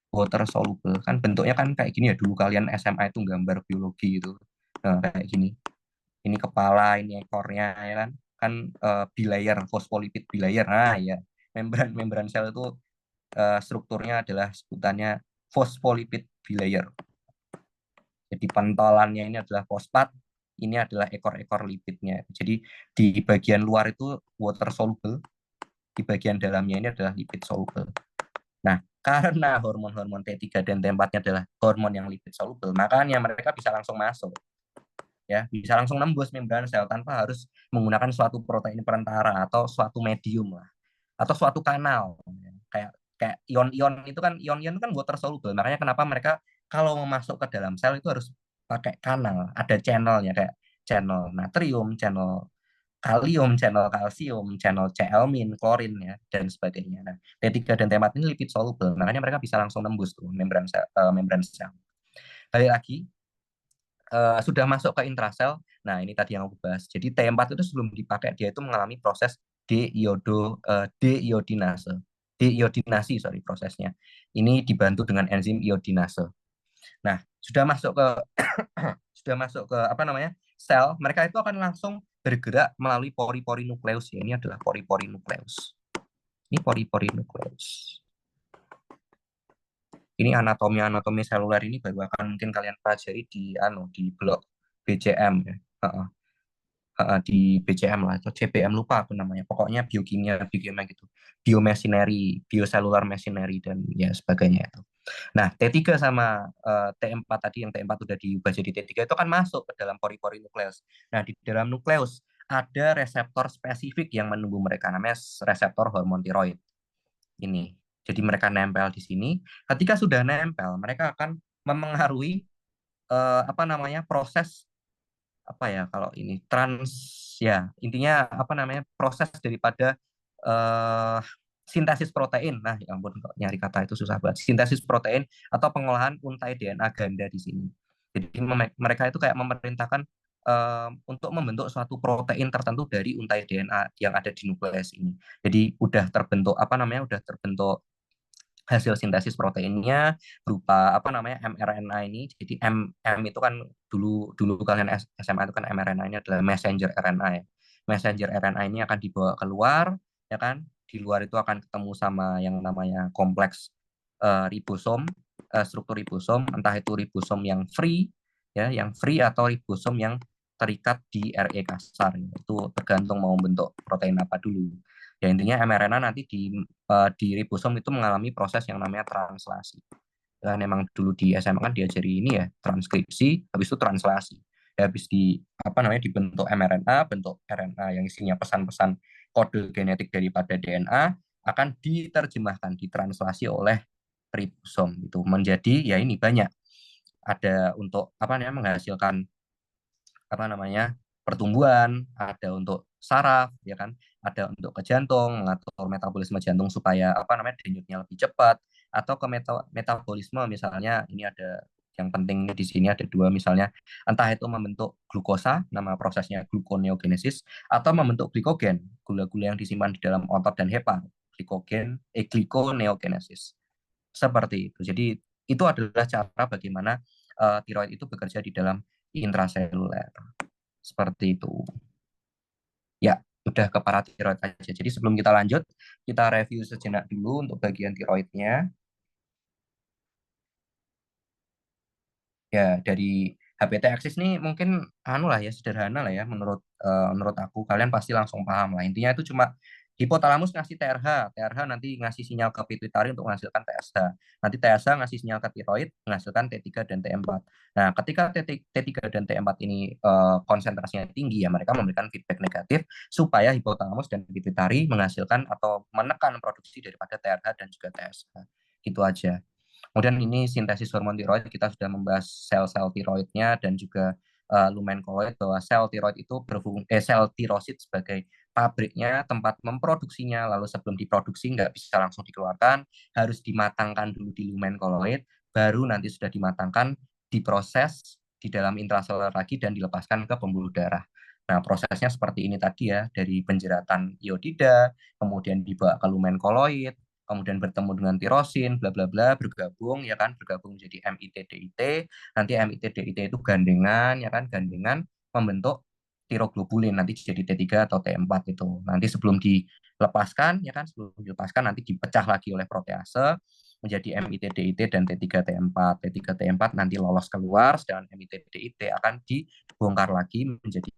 Water soluble kan bentuknya kan kayak gini ya, dulu kalian SMA itu gambar biologi itu. Nah, kayak gini. Ini kepala, ini ekornya ya kan. Kan bilayer, fosfolipid bilayer. Nah, ya. Membran membran sel itu strukturnya adalah sebutannya fosfolipid bilayer. Jadi pentolannya ini adalah fosfat, ini adalah ekor-ekor lipidnya. Jadi di bagian luar itu water soluble, di bagian dalamnya ini adalah lipid soluble. Nah, karena hormon-hormon T3 dan T4-nya adalah hormon yang lipid soluble, makanya mereka bisa langsung masuk, ya, bisa langsung nembus membran sel tanpa harus menggunakan suatu protein perantara atau suatu medium lah, atau suatu kanal. Kayak kayak ion-ion itu kan, ion-ion kan water soluble, makanya kenapa mereka kalau mau masuk ke dalam sel itu harus pakai kanal, ada channelnya, kayak channel natrium, channel kalium, channel kalsium, channel Cl-min, klorin ya, dan sebagainya. Nah, T3 dan T4 ini lipid soluble, makanya mereka bisa langsung nembus tuh membran sel, membran sel. Kali lagi, sudah masuk ke intrasel. Nah, ini tadi yang aku bahas. Jadi T4 itu sebelum dipakai dia itu mengalami proses deiodinase. Deiodinasi, sorry, prosesnya. Ini dibantu dengan enzim iodinase. Nah, sudah masuk ke sudah masuk ke apa namanya? Sel, mereka itu akan langsung bergerak melalui pori-pori nukleus ya. Ini adalah pori-pori nukleus. Ini pori-pori nukleus. Ini anatomi seluler ini baru akan mungkin kalian pelajari di blog BCM ya. Di BCM lah atau CPM, lupa aku namanya. Pokoknya biokimia gitu. Biomachinery, biocellular machinery, dan ya sebagainya itu. Nah, T3 sama T4 tadi, yang T4 udah diubah jadi T3 itu kan masuk ke dalam pori-pori nukleus. Nah, di dalam nukleus ada reseptor spesifik yang menunggu mereka, namanya reseptor hormon tiroid. Ini. Jadi mereka nempel di sini. Ketika sudah nempel, mereka akan memengaruhi apa namanya, proses apa ya, kalau ini ya intinya apa namanya, proses daripada eh, sintesis protein. Nah, ya ampun, kok nyari kata itu susah banget. Sintesis protein atau pengolahan untai DNA ganda di sini. Jadi mereka itu kayak memerintahkan untuk membentuk suatu protein tertentu dari untai DNA yang ada di nukleus ini. Jadi udah terbentuk apa namanya, udah terbentuk hasil sintesis proteinnya berupa apa namanya, mRNA ini. Jadi M itu kan dulu dulu kalian SMA itu kan mRNA ini adalah messenger RNA ya. Messenger RNA ini akan dibawa keluar ya kan. Di luar itu akan ketemu sama yang namanya kompleks ribosom, struktur ribosom, entah itu ribosom yang free ya, yang free atau ribosom yang terikat di RE kasar. Itu tergantung mau bentuk protein apa dulu. Ya intinya mRNA nanti di ribosom itu mengalami proses yang namanya translasi. kan emang dulu di SMA kan diajari ini ya transkripsi, habis itu translasi, ya, habis di apa namanya dibentuk mRNA, bentuk RNA yang isinya pesan-pesan kode genetik daripada DNA akan diterjemahkan, ditranslasi oleh ribosom itu menjadi ya ini banyak ada untuk apa namanya menghasilkan apa namanya pertumbuhan, ada untuk saraf, ya kan, ada untuk ke jantung, mengatur metabolisme jantung supaya apa namanya denyutnya lebih cepat, atau ke metabolisme misalnya ini ada yang penting di sini ada dua misalnya entah itu membentuk glukosa nama prosesnya gluconeogenesis atau membentuk glikogen gula-gula yang disimpan di dalam otot dan hepa glikoneogenesis seperti itu. Jadi itu adalah cara bagaimana tiroid itu bekerja di dalam intraseluler. Seperti itu. Ya, udah ke paratiroid aja. Jadi sebelum kita lanjut, kita review sejenak dulu untuk bagian tiroidnya. Ya, dari HPT Axis nih mungkin anu lah ya, sederhana lah ya menurut aku. Kalian pasti langsung paham lah. Intinya itu cuma hipotalamus ngasih TRH, TRH nanti ngasih sinyal ke pituitari untuk menghasilkan TSH. Nanti TSH ngasih sinyal ke tiroid menghasilkan T3 dan T4. Nah, ketika T3 dan T4 ini konsentrasinya tinggi ya mereka memberikan feedback negatif supaya hipotalamus dan pituitari menghasilkan atau menekan produksi daripada TRH dan juga TSH. Gitu aja. Kemudian ini sintesis hormon tiroid, kita sudah membahas sel-sel tiroidnya dan juga lumen koloid bahwa sel tiroid itu sel tirosit sebagai pabriknya, tempat memproduksinya, lalu sebelum diproduksi nggak bisa langsung dikeluarkan, harus dimatangkan dulu di lumen koloid, baru nanti sudah dimatangkan, diproses di dalam intraseluler lagi dan dilepaskan ke pembuluh darah. Nah, prosesnya seperti ini tadi ya, dari penjeratan iodida, kemudian dibawa ke lumen koloid, kemudian bertemu dengan tirosin, bla bla bla, bergabung ya kan, bergabung menjadi MIT-DIT. Nanti MIT-DIT itu gandengan ya kan, gandengan membentuk tiroglobulin nanti jadi T3 atau T4 itu. Nanti sebelum dilepaskan ya kan, sebelum dilepaskan nanti dipecah lagi oleh protease menjadi MIT-DIT dan T3 T4. T3 T4 nanti lolos keluar sedangkan MIT-DIT akan dibongkar lagi menjadi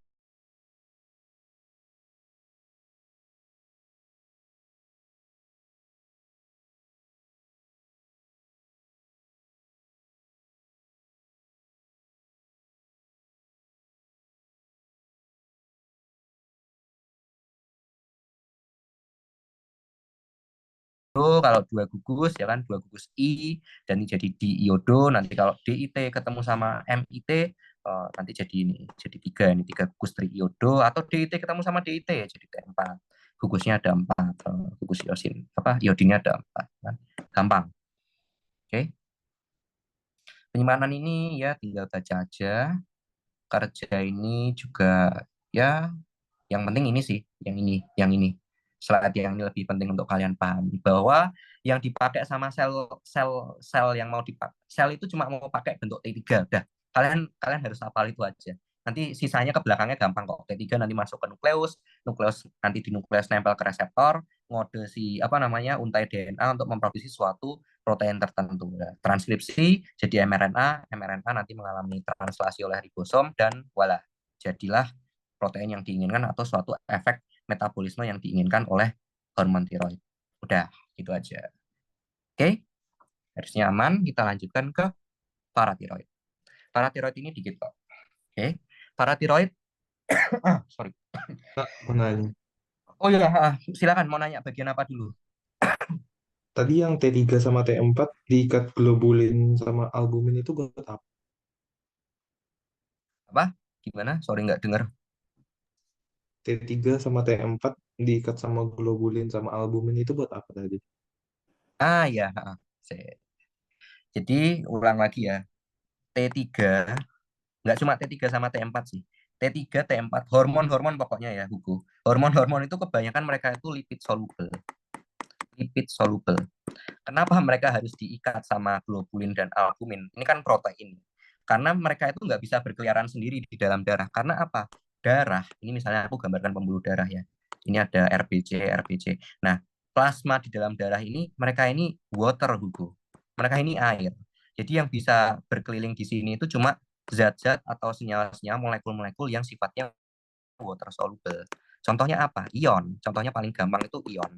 kalau dua gugus ya kan dua gugus I dan ini jadi diiodo nanti kalau DIT ketemu sama MIT nanti jadi ini jadi tiga ini tiga gugus triiodo atau DIT ketemu sama DIT ya jadi T4 gugusnya ada empat gugus iosin apa iodinnya ada empat kan gampang oke penyimpanan ini ya tinggal baca aja kerja ini juga ya yang penting ini sih, yang ini. Slide yang ini lebih penting untuk kalian pahami bahwa yang dipakai sama sel yang mau dipakai, sel itu cuma mau pakai bentuk T3 udah. Kalian kalian harus hafal itu aja. Nanti sisanya ke belakangnya gampang kok. T3 nanti masuk ke nukleus, nukleus nanti di nukleus nempel ke reseptor, ngode si apa namanya untai DNA untuk memproduksi suatu protein tertentu. Nah, transkripsi jadi mRNA, mRNA nanti mengalami translasi oleh ribosom dan voila, jadilah protein yang diinginkan atau suatu efek metabolisme yang diinginkan oleh hormon tiroid. Udah, gitu aja. Oke, harusnya aman. Kita lanjutkan ke paratiroid. Paratiroid ini dikit kok. Oke, paratiroid. Sorry. Kak, mau nanya. Oh iya, silakan mau nanya bagian apa dulu? Tadi yang T3 sama T4 diikat globulin sama albumin itu buat apa? Apa? Gimana? Sorry nggak dengar. T3 sama T4 diikat sama globulin sama albumin itu buat apa tadi? Ah ya, jadi ulang lagi ya. T3 nggak cuma T3 sama T4 sih. T3, T4, hormon-hormon pokoknya ya, Hugo. Hormon-hormon itu kebanyakan mereka itu lipid soluble. Lipid soluble. Kenapa mereka harus diikat sama globulin dan albumin? Ini kan protein. Karena mereka itu nggak bisa berkeliaran sendiri di dalam darah. Karena apa? Darah, ini misalnya aku gambarkan pembuluh darah ya. Ini ada RBC, RBC. Nah, plasma di dalam darah ini, mereka ini water, Hugo. Mereka ini air. Jadi yang bisa berkeliling di sini itu cuma zat-zat atau senyawa-senyawa molekul-molekul yang sifatnya water soluble. Contohnya apa? Ion. Contohnya paling gampang itu ion.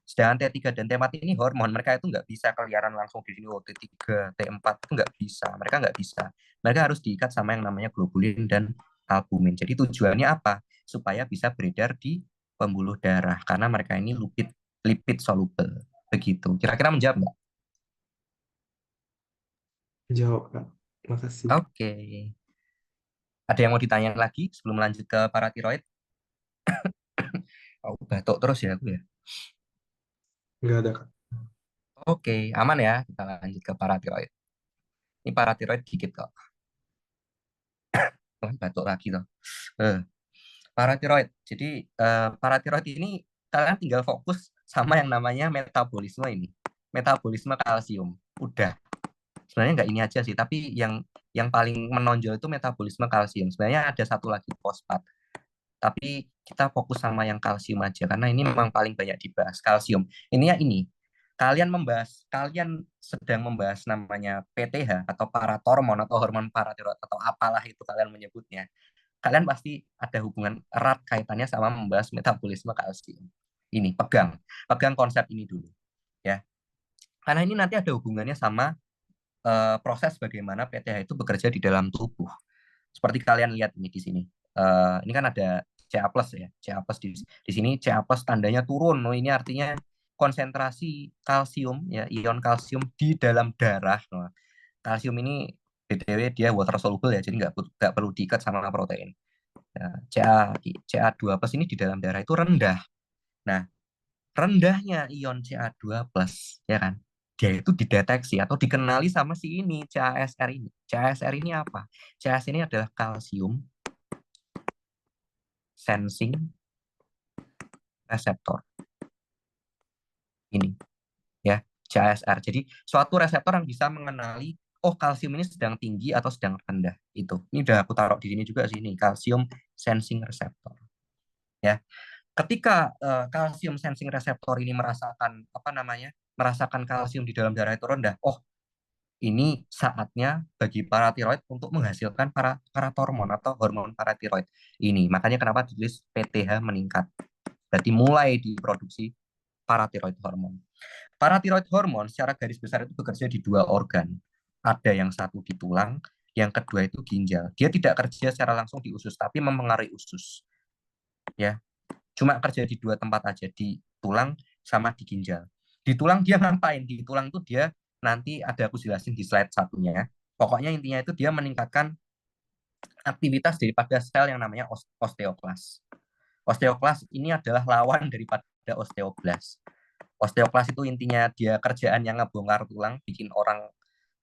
Sedangkan T3 dan T4 ini hormon, mereka itu nggak bisa keliaran langsung di sini, oh T3, T4 itu nggak bisa, mereka nggak bisa. Mereka harus diikat sama yang namanya globulin dan albumin. Jadi tujuannya apa? Supaya bisa beredar di pembuluh darah, karena mereka ini lipid lipid soluble. Begitu. Kira-kira menjawab nggak? Jawab, Kak. Makasih. Oke. Ada yang mau ditanya lagi sebelum lanjut ke paratiroid? Oh, batuk terus ya aku ya. Nggak ada, Kak. Oke, aman ya. Kita lanjut ke paratiroid. Ini paratiroid dikit kok. Oh, batuk lagi loh. Eh, Paratiroid. Jadi paratiroid ini kalian tinggal fokus sama yang namanya metabolisme ini. Metabolisme kalsium. Udah. Sebenarnya nggak ini aja sih, tapi yang paling menonjol itu metabolisme kalsium. Sebenarnya ada satu lagi fosfat. Tapi kita fokus sama yang kalsium aja karena ini memang paling banyak dibahas kalsium. Ini ya ini. Kalian sedang membahas namanya PTH atau paratormon atau hormon paratiroid atau apalah itu kalian menyebutnya. Kalian pasti ada hubungan erat kaitannya sama membahas metabolisme kalsium. Ini pegang konsep ini dulu ya. Karena ini nanti ada hubungannya sama proses bagaimana PTH itu bekerja di dalam tubuh. Seperti kalian lihat ini di sini. Ini kan ada Ca plus ya, Ca plus di sini Ca plus tandanya turun. Oh, ini artinya konsentrasi kalsium ya, ion kalsium di dalam darah. Nah, kalsium ini BTW dia water soluble ya, jadi nggak perlu diikat sama protein. Nah, Ca2 plus ini di dalam darah itu rendah. Nah, rendahnya ion Ca2 plus ya kan, dia itu dideteksi atau dikenali sama si ini CaSR ini. CaSR ini apa? CaSR ini adalah kalsium sensing reseptor ini ya, CaSR. Jadi suatu reseptor yang bisa mengenali oh kalsium ini sedang tinggi atau sedang rendah itu. Ini udah aku taruh di sini juga sini kalsium sensing reseptor ya. Ketika kalsium sensing reseptor ini merasakan apa namanya? Merasakan kalsium di dalam darah itu rendah. Oh, ini saatnya bagi paratiroid untuk menghasilkan paratormon atau hormon paratiroid ini. Makanya kenapa ditulis PTH meningkat. Berarti mulai diproduksi paratiroid hormon. Paratiroid hormon secara garis besar itu bekerja di dua organ. Ada yang satu di tulang, yang kedua itu ginjal. Dia tidak kerja secara langsung di usus, tapi mempengaruhi usus. Ya, cuma kerja di dua tempat aja, di tulang sama di ginjal. Di tulang dia ngapain? Di tulang itu dia nanti ada aku jelasin di slide satunya. Pokoknya intinya itu dia meningkatkan aktivitas daripada sel yang namanya osteoklas. Osteoklas ini adalah lawan daripada osteoblas. Osteoklas itu intinya dia kerjaan yang ngebongkar tulang, bikin orang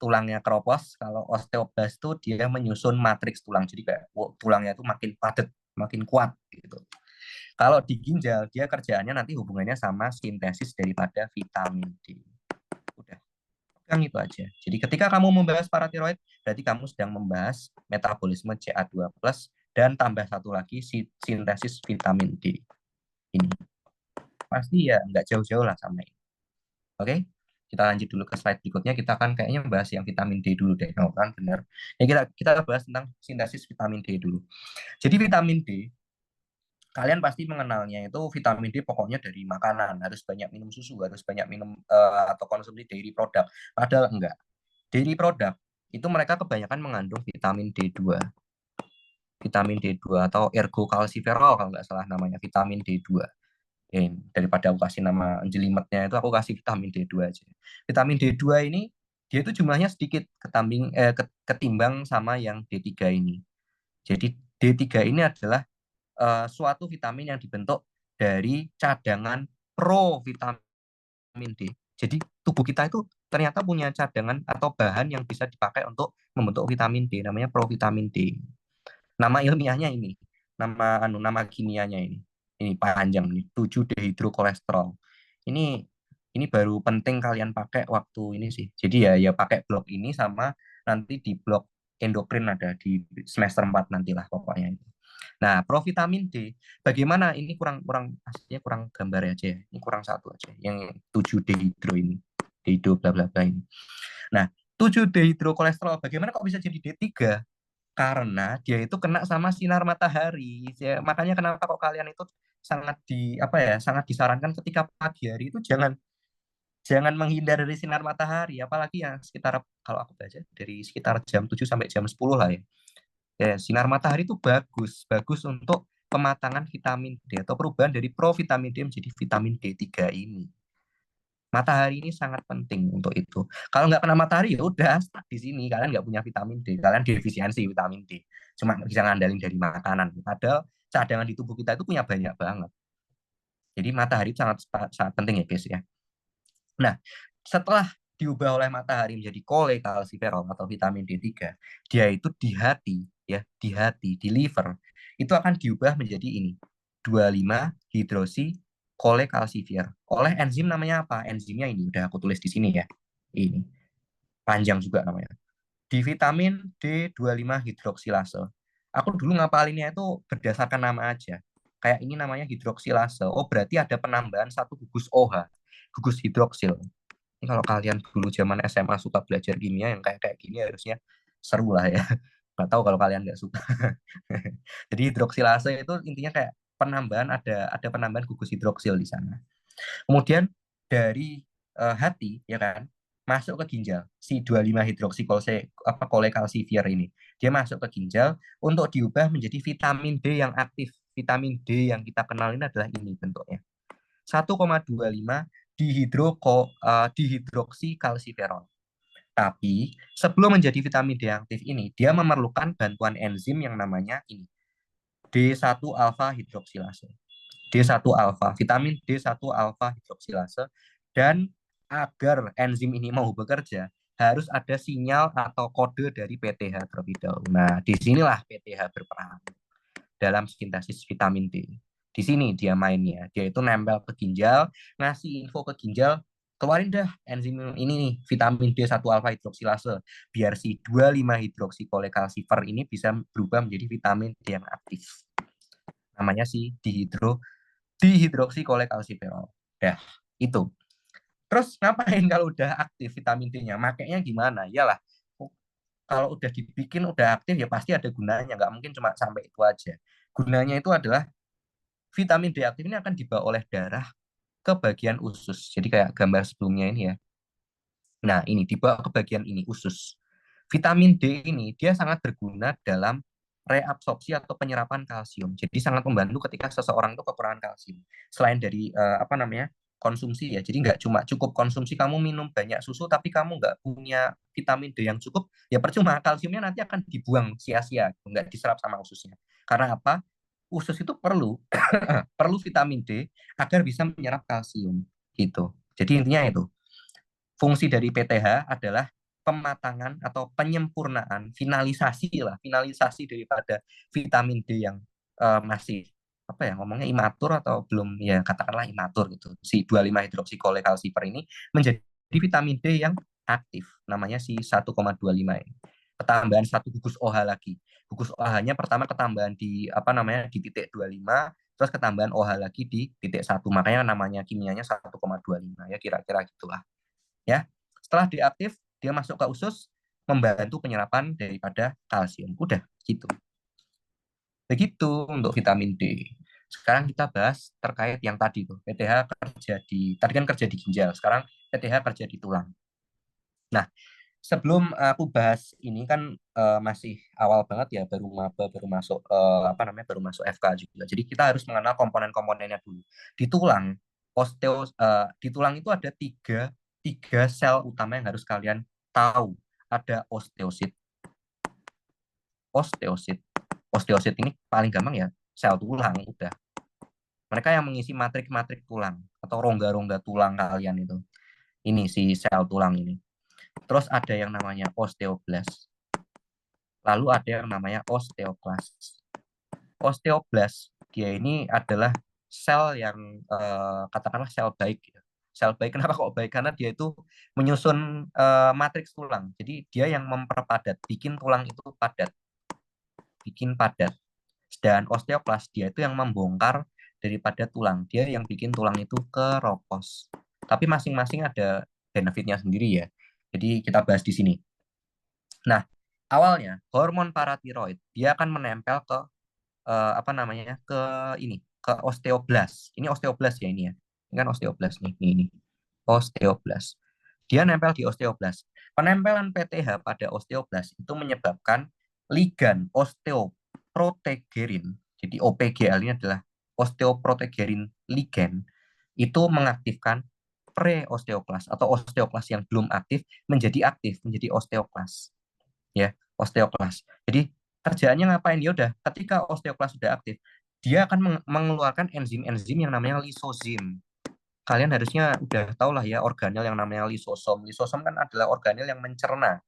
tulangnya keropos. Kalau osteoblas itu dia menyusun matriks tulang, jadi kayak tulangnya itu makin padat, makin kuat gitu. Kalau di ginjal, dia kerjaannya nanti hubungannya sama sintesis daripada vitamin D. Udah, pegang itu aja. Jadi ketika kamu membahas paratiroid, berarti kamu sedang membahas metabolisme Ca2 plus dan tambah satu lagi sintesis vitamin D. Ini pasti ya nggak jauh-jauh lah sama ini. Oke, kita lanjut dulu ke slide berikutnya. Kita akan kayaknya bahas yang vitamin D dulu deh, oh, kan benar. Ya kita bahas tentang sintesis vitamin D dulu. Jadi vitamin D kalian pasti mengenalnya itu vitamin D pokoknya dari makanan, harus banyak minum susu, harus banyak minum atau konsumsi dairy product. Padahal enggak. Dairy product itu mereka kebanyakan mengandung vitamin D2. Vitamin D2 atau ergocalciferol kalau nggak salah namanya, vitamin D2. Daripada aku kasih nama jelimetnya itu aku kasih vitamin D2 aja. Vitamin D2 ini dia itu jumlahnya sedikit ketimbang sama yang D3 ini. Jadi D3 ini adalah suatu vitamin yang dibentuk dari cadangan provitamin D. Jadi tubuh kita itu ternyata punya cadangan atau bahan yang bisa dipakai untuk membentuk vitamin D, namanya provitamin D. Nama ilmiahnya ini, nama kimianya ini. Ini panjang nih, 7 dehidrokolesterol. Ini baru penting kalian pakai waktu ini sih. Jadi ya pakai blok ini sama nanti di blok endokrin ada di semester 4 nantilah pokoknya itu. Nah, provitamin D, bagaimana ini kurang kurang aslinya kurang gambar aja ya. Ini kurang satu aja. Yang 7 dehidro ini. Dehidro bla bla bla ini. Nah, 7 dehidrokolesterol bagaimana kok bisa jadi D3? Karena dia itu kena sama sinar matahari. Makanya kenapa kok kalian itu sangat sangat disarankan ketika pagi hari itu jangan jangan menghindar dari sinar matahari, apalagi yang sekitar, kalau aku baca dari sekitar jam 7 sampai jam 10 lah ya. Ya, sinar matahari itu bagus, bagus untuk pematangan vitamin D atau perubahan dari provitamin D menjadi vitamin D3 ini. Matahari ini sangat penting untuk itu. Kalau nggak kena matahari ya udah stuck di sini. Kalian nggak punya vitamin D, kalian defisiensi vitamin D. Cuma bisa ngandalin dari makanan. Padahal cadangan di tubuh kita itu punya banyak banget. Jadi matahari sangat sangat penting ya guys ya. Nah, setelah diubah oleh matahari menjadi kolekalsiferol atau vitamin D3, dia itu di hati, ya, di hati, di liver, itu akan diubah menjadi ini, 25 hidroksi kolekalsifir. Oleh enzim namanya apa? Enzimnya ini udah aku tulis di sini ya. Ini panjang juga namanya. Di vitamin D25 hidroksilase. Aku dulu ngapalinnya itu berdasarkan nama aja. Kayak ini namanya hidroksilase. Oh, berarti ada penambahan satu gugus OH, gugus hidroksil. Ini kalau kalian dulu zaman SMA suka belajar kimia yang kayak kayak gini harusnya seru lah ya. Nggak tahu kalau kalian nggak suka. Jadi hidroksilase itu intinya kayak penambahan, ada penambahan gugus hidroksil di sana. Kemudian dari hati ya kan masuk ke ginjal si 25 hidroksikolse apa kolekalsifir ini. Dia masuk ke ginjal untuk diubah menjadi vitamin D yang aktif. Vitamin D yang kita kenal ini adalah ini bentuknya. 1,25 dihidroksikalsiferol. Tapi sebelum menjadi vitamin D aktif ini, dia memerlukan bantuan enzim yang namanya ini, D1 alfa hidroksilase. D1 alfa, vitamin D1 alfa hidroksilase. Dan agar enzim ini mau bekerja, harus ada sinyal atau kode dari PTH terlebih dahulu. Nah, disinilah PTH berperan dalam sintesis vitamin D. Di sini dia mainnya. Dia itu nempel ke ginjal, ngasih info ke ginjal, keluarin dah enzim ini nih, vitamin D1 alfa hidroksilase, biar si 25 hidroksikolekalsifer ini bisa berubah menjadi vitamin D yang aktif. Namanya si dihidroksikolekalsiferol. Dah, itu. Terus ngapain kalau udah aktif vitamin D-nya? Makanya gimana? Iyalah, kalau udah dibikin udah aktif ya pasti ada gunanya, nggak mungkin cuma sampai itu aja. Gunanya itu adalah vitamin D aktif ini akan dibawa oleh darah ke bagian usus. Jadi kayak gambar sebelumnya ini ya. Nah, ini dibawa ke bagian ini usus. Vitamin D ini dia sangat berguna dalam reabsorpsi atau penyerapan kalsium. Jadi sangat membantu ketika seseorang itu kekurangan kalsium. Selain dari konsumsi ya. Jadi nggak cuma cukup konsumsi kamu minum banyak susu tapi kamu nggak punya vitamin D yang cukup, ya percuma, kalsiumnya nanti akan dibuang sia-sia, nggak diserap sama ususnya. Karena apa? Usus itu perlu perlu vitamin D agar bisa menyerap kalsium gitu. Jadi intinya itu. Fungsi dari PTH adalah pematangan atau penyempurnaan, finalisasi daripada vitamin D yang masih apa ya ngomongnya imatur atau belum, ya katakanlah imatur gitu. Si 25 hidroksikolekalsifer ini menjadi vitamin D yang aktif, namanya si 1,25 ini. Ketambahan satu gugus OH lagi. Gugus OH-nya pertama ketambahan di apa namanya di titik 25, terus ketambahan OH lagi di titik 1. Makanya namanya kimianya 1,25 ya, kira-kira gitulah ya. Setelah diaktif, dia masuk ke usus, membantu penyerapan daripada kalsium. Udah gitu. Begitu untuk vitamin D. Sekarang kita bahas terkait yang tadi tuh. PTH kerja di, tadi kan kerja di ginjal, sekarang PTH kerja di tulang. Nah, sebelum aku bahas ini kan masih awal banget ya, baru maba, baru masuk baru masuk FK juga. Jadi kita harus mengenal komponen-komponennya dulu. Di tulang, di tulang itu ada tiga sel utama yang harus kalian tahu. Ada osteosit. Osteosit. Osteosit ini paling gampang ya, sel tulang udah. Mereka yang mengisi matrik-matrik tulang atau rongga-rongga tulang kalian itu. Ini si sel tulang ini. Terus ada yang namanya osteoblast. Lalu ada yang namanya osteoklas. Osteoblast, dia ini adalah sel yang katakanlah sel baik. Sel baik kenapa kok baik? Karena dia itu menyusun matriks tulang. Jadi dia yang memperpadat, bikin tulang itu padat, bikin padat. Dan osteoklas dia itu yang membongkar daripada tulang. Dia yang bikin tulang itu keropos. Tapi masing-masing ada benefitnya sendiri ya. Jadi kita bahas di sini. Nah, awalnya hormon paratiroid dia akan menempel ke apa namanya ke ini ke osteoblas. Ini osteoblas ya ini ya. Ini kan osteoblas nih, ini. Osteoblas. Dia nempel di osteoblas. Penempelan PTH pada osteoblas itu menyebabkan ligan osteoprotegerin. Jadi OPGL ini adalah osteoprotegerin ligan itu mengaktifkan preosteoklas atau osteoklas yang belum aktif menjadi osteoklas ya, osteoklas. Jadi kerjaannya ngapain? Ya udah, ketika osteoklas sudah aktif, dia akan mengeluarkan enzim-enzim yang namanya lisozim. Kalian harusnya udah tahu lah ya organel yang namanya lisosom. Lisosom kan adalah organel yang mencerna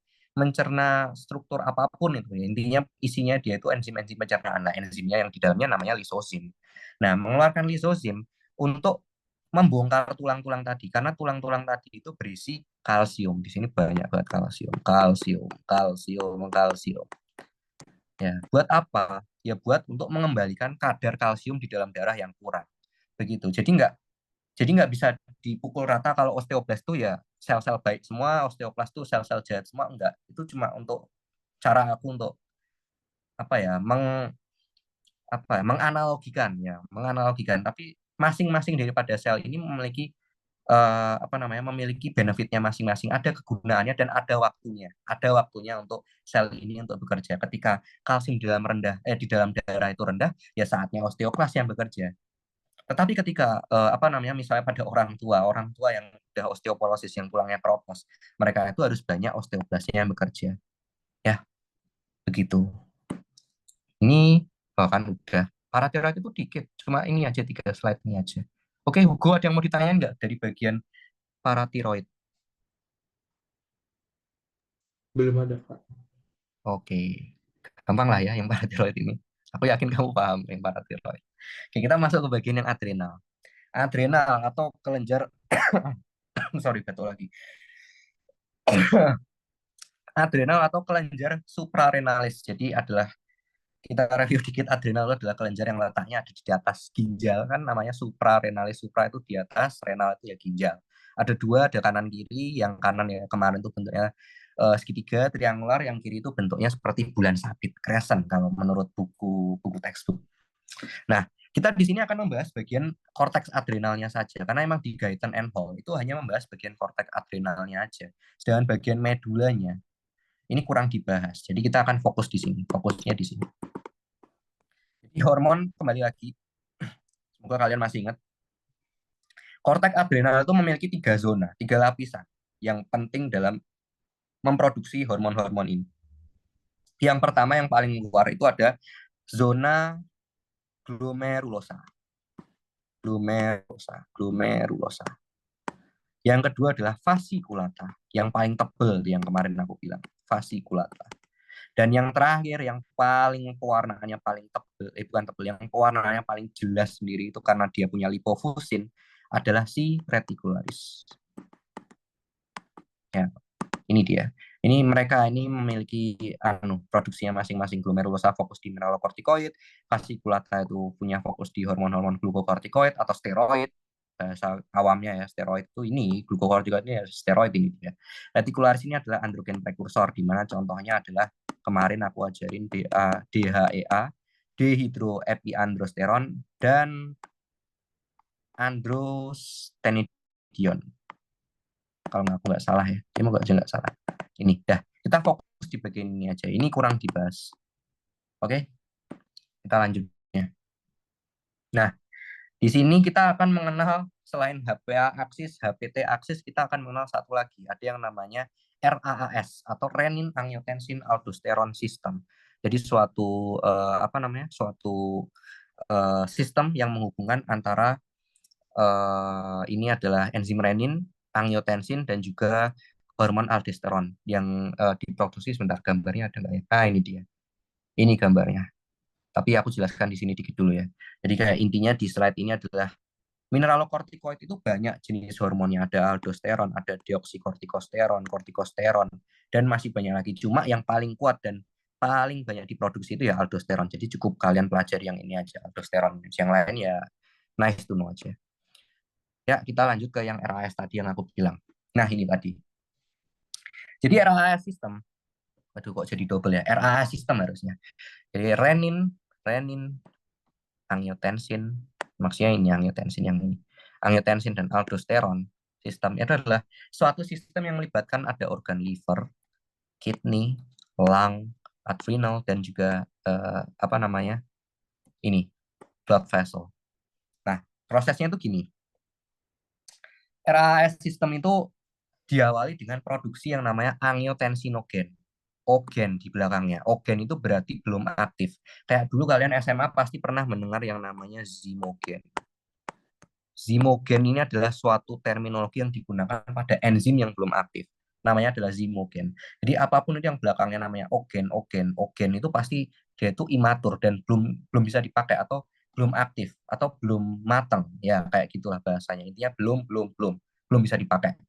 struktur apapun itu. Intinya isinya dia itu enzim-enzim pencernaan. Nah, enzimnya yang di dalamnya namanya lisozim. Nah, mengeluarkan lisozim untuk membongkar tulang-tulang tadi karena tulang-tulang tadi itu berisi kalsium. Di sini banyak banget kalsium, kalsium, kalsium, kalsium. Ya, buat apa? Ya buat untuk mengembalikan kadar kalsium di dalam darah yang kurang. Begitu. Jadi nggak bisa dipukul rata kalau osteoblas tuh ya sel-sel baik semua, osteoplas tuh sel-sel jahat semua, enggak. Itu cuma untuk cara aku untuk apa ya, menganalogikan. Tapi masing-masing daripada sel ini memiliki apa namanya, memiliki benefitnya masing-masing, ada kegunaannya dan ada waktunya untuk sel ini untuk bekerja. Ketika kalsium di dalam darah itu rendah, ya saatnya osteoklas yang bekerja. Tetapi ketika apa namanya, misalnya pada orang tua yang udah osteoporosis yang tulangnya keropos, mereka itu harus banyak osteoblasnya yang bekerja. Ya, begitu. Ini bahkan udah paratiroid itu dikit, cuma ini aja 3 slide ini aja. Oke, Hugo, ada yang mau ditanyain nggak dari bagian paratiroid? Belum ada, Pak. Oke, gampang lah ya yang paratiroid ini. Aku yakin kamu paham yang paratiroid. Oke, kita masuk ke bagian yang adrenal. Adrenal atau kelenjar, sorry, betul lagi. Adrenal atau kelenjar suprarenalis. Jadi adalah kita review dikit, adrenal itu adalah kelenjar yang letaknya ada di atas ginjal, kan namanya suprarenalis. Supra itu di atas, renal itu ya ginjal. Ada dua, ada kanan kiri. Yang kanan ya kemarin itu bentuknya segitiga triangular, yang kiri itu bentuknya seperti bulan sabit, crescent kalau menurut buku buku textbook. Nah, kita di sini akan membahas bagian korteks adrenalnya saja, karena emang di Guyton and Hall itu hanya membahas bagian korteks adrenalnya aja. Sedangkan bagian medulanya ini kurang dibahas. Jadi kita akan fokus di sini, fokusnya di sini. Jadi hormon, kembali lagi, semoga kalian masih ingat, korteks adrenal itu memiliki 3 zona, 3 lapisan yang penting dalam memproduksi hormon-hormon ini. Yang pertama yang paling luar itu ada zona glomerulosa. Glomerulosa. Yang kedua adalah fasciculata, yang paling tebal yang kemarin aku bilang, fasciculata. Dan yang terakhir yang paling pewarnaannya paling tebal, bukan tebal, yang pewarnaannya paling jelas sendiri itu karena dia punya lipofusin adalah si reticularis. Ya, ini dia. Ini mereka ini memiliki produksinya masing-masing. Glomerulosa fokus di mineralokortikoid, fasciculata itu punya fokus di hormon-hormon glukokortikoid atau steroid. Bahasa awamnya ya, steroid itu ini, glukokortikoid ini ya steroid ini dia. Reticularis ini adalah androgen prekursor, di mana contohnya adalah kemarin aku ajarin DHEA, dehydroepiandrosteron, dan androstenedion. Kalau aku nggak salah ya, semoga aja nggak salah. Ini dah, kita fokus di bagian ini aja. Ini kurang dibahas. Oke, kita lanjutnya. Nah, di sini kita akan mengenal selain HPA aksis, HPT aksis, kita akan mengenal satu lagi. Ada yang namanya RAAS atau renin angiotensin aldosteron system. Jadi suatu apa namanya? Suatu sistem yang menghubungkan antara ini adalah enzim renin, angiotensin dan juga hormon aldosteron yang diproduksi. Sebentar, gambarnya ada nggak ya? Ah, ini dia. Ini gambarnya. Tapi aku jelaskan di sini dikit dulu ya. Jadi kayak intinya di slide ini adalah mineralokortikoid itu banyak jenis hormonnya. Ada aldosteron, ada deoksikortikosteron, kortikosteron, dan masih banyak lagi. Cuma yang paling kuat dan paling banyak diproduksi itu ya aldosteron. Jadi cukup kalian pelajari yang ini aja, aldosteron. Yang lain ya nice to know aja. Ya, kita lanjut ke yang RAS tadi yang aku bilang. Nah, ini tadi. Jadi RAS sistem, aduh kok jadi double ya, RAS sistem harusnya. Jadi renin, angiotensin, Maksudnya ini angiotensin yang ini. Angiotensin dan aldosteron sistem itu adalah suatu sistem yang melibatkan ada organ liver, kidney, lung, adrenal dan juga apa namanya? Ini blood vessel. Nah, prosesnya itu gini. RAS sistem itu diawali dengan produksi yang namanya angiotensinogen. Ogen di belakangnya. Ogen itu berarti belum aktif. Kayak dulu kalian SMA pasti pernah mendengar yang namanya zimogen. Zimogen ini adalah suatu terminologi yang digunakan pada enzim yang belum aktif. Namanya adalah zimogen. Jadi apapun itu yang belakangnya namanya ogen, ogen, ogen itu pasti dia itu imatur dan belum belum bisa dipakai atau belum aktif atau belum matang. Ya kayak gitulah bahasanya. Intinya belum bisa dipakai.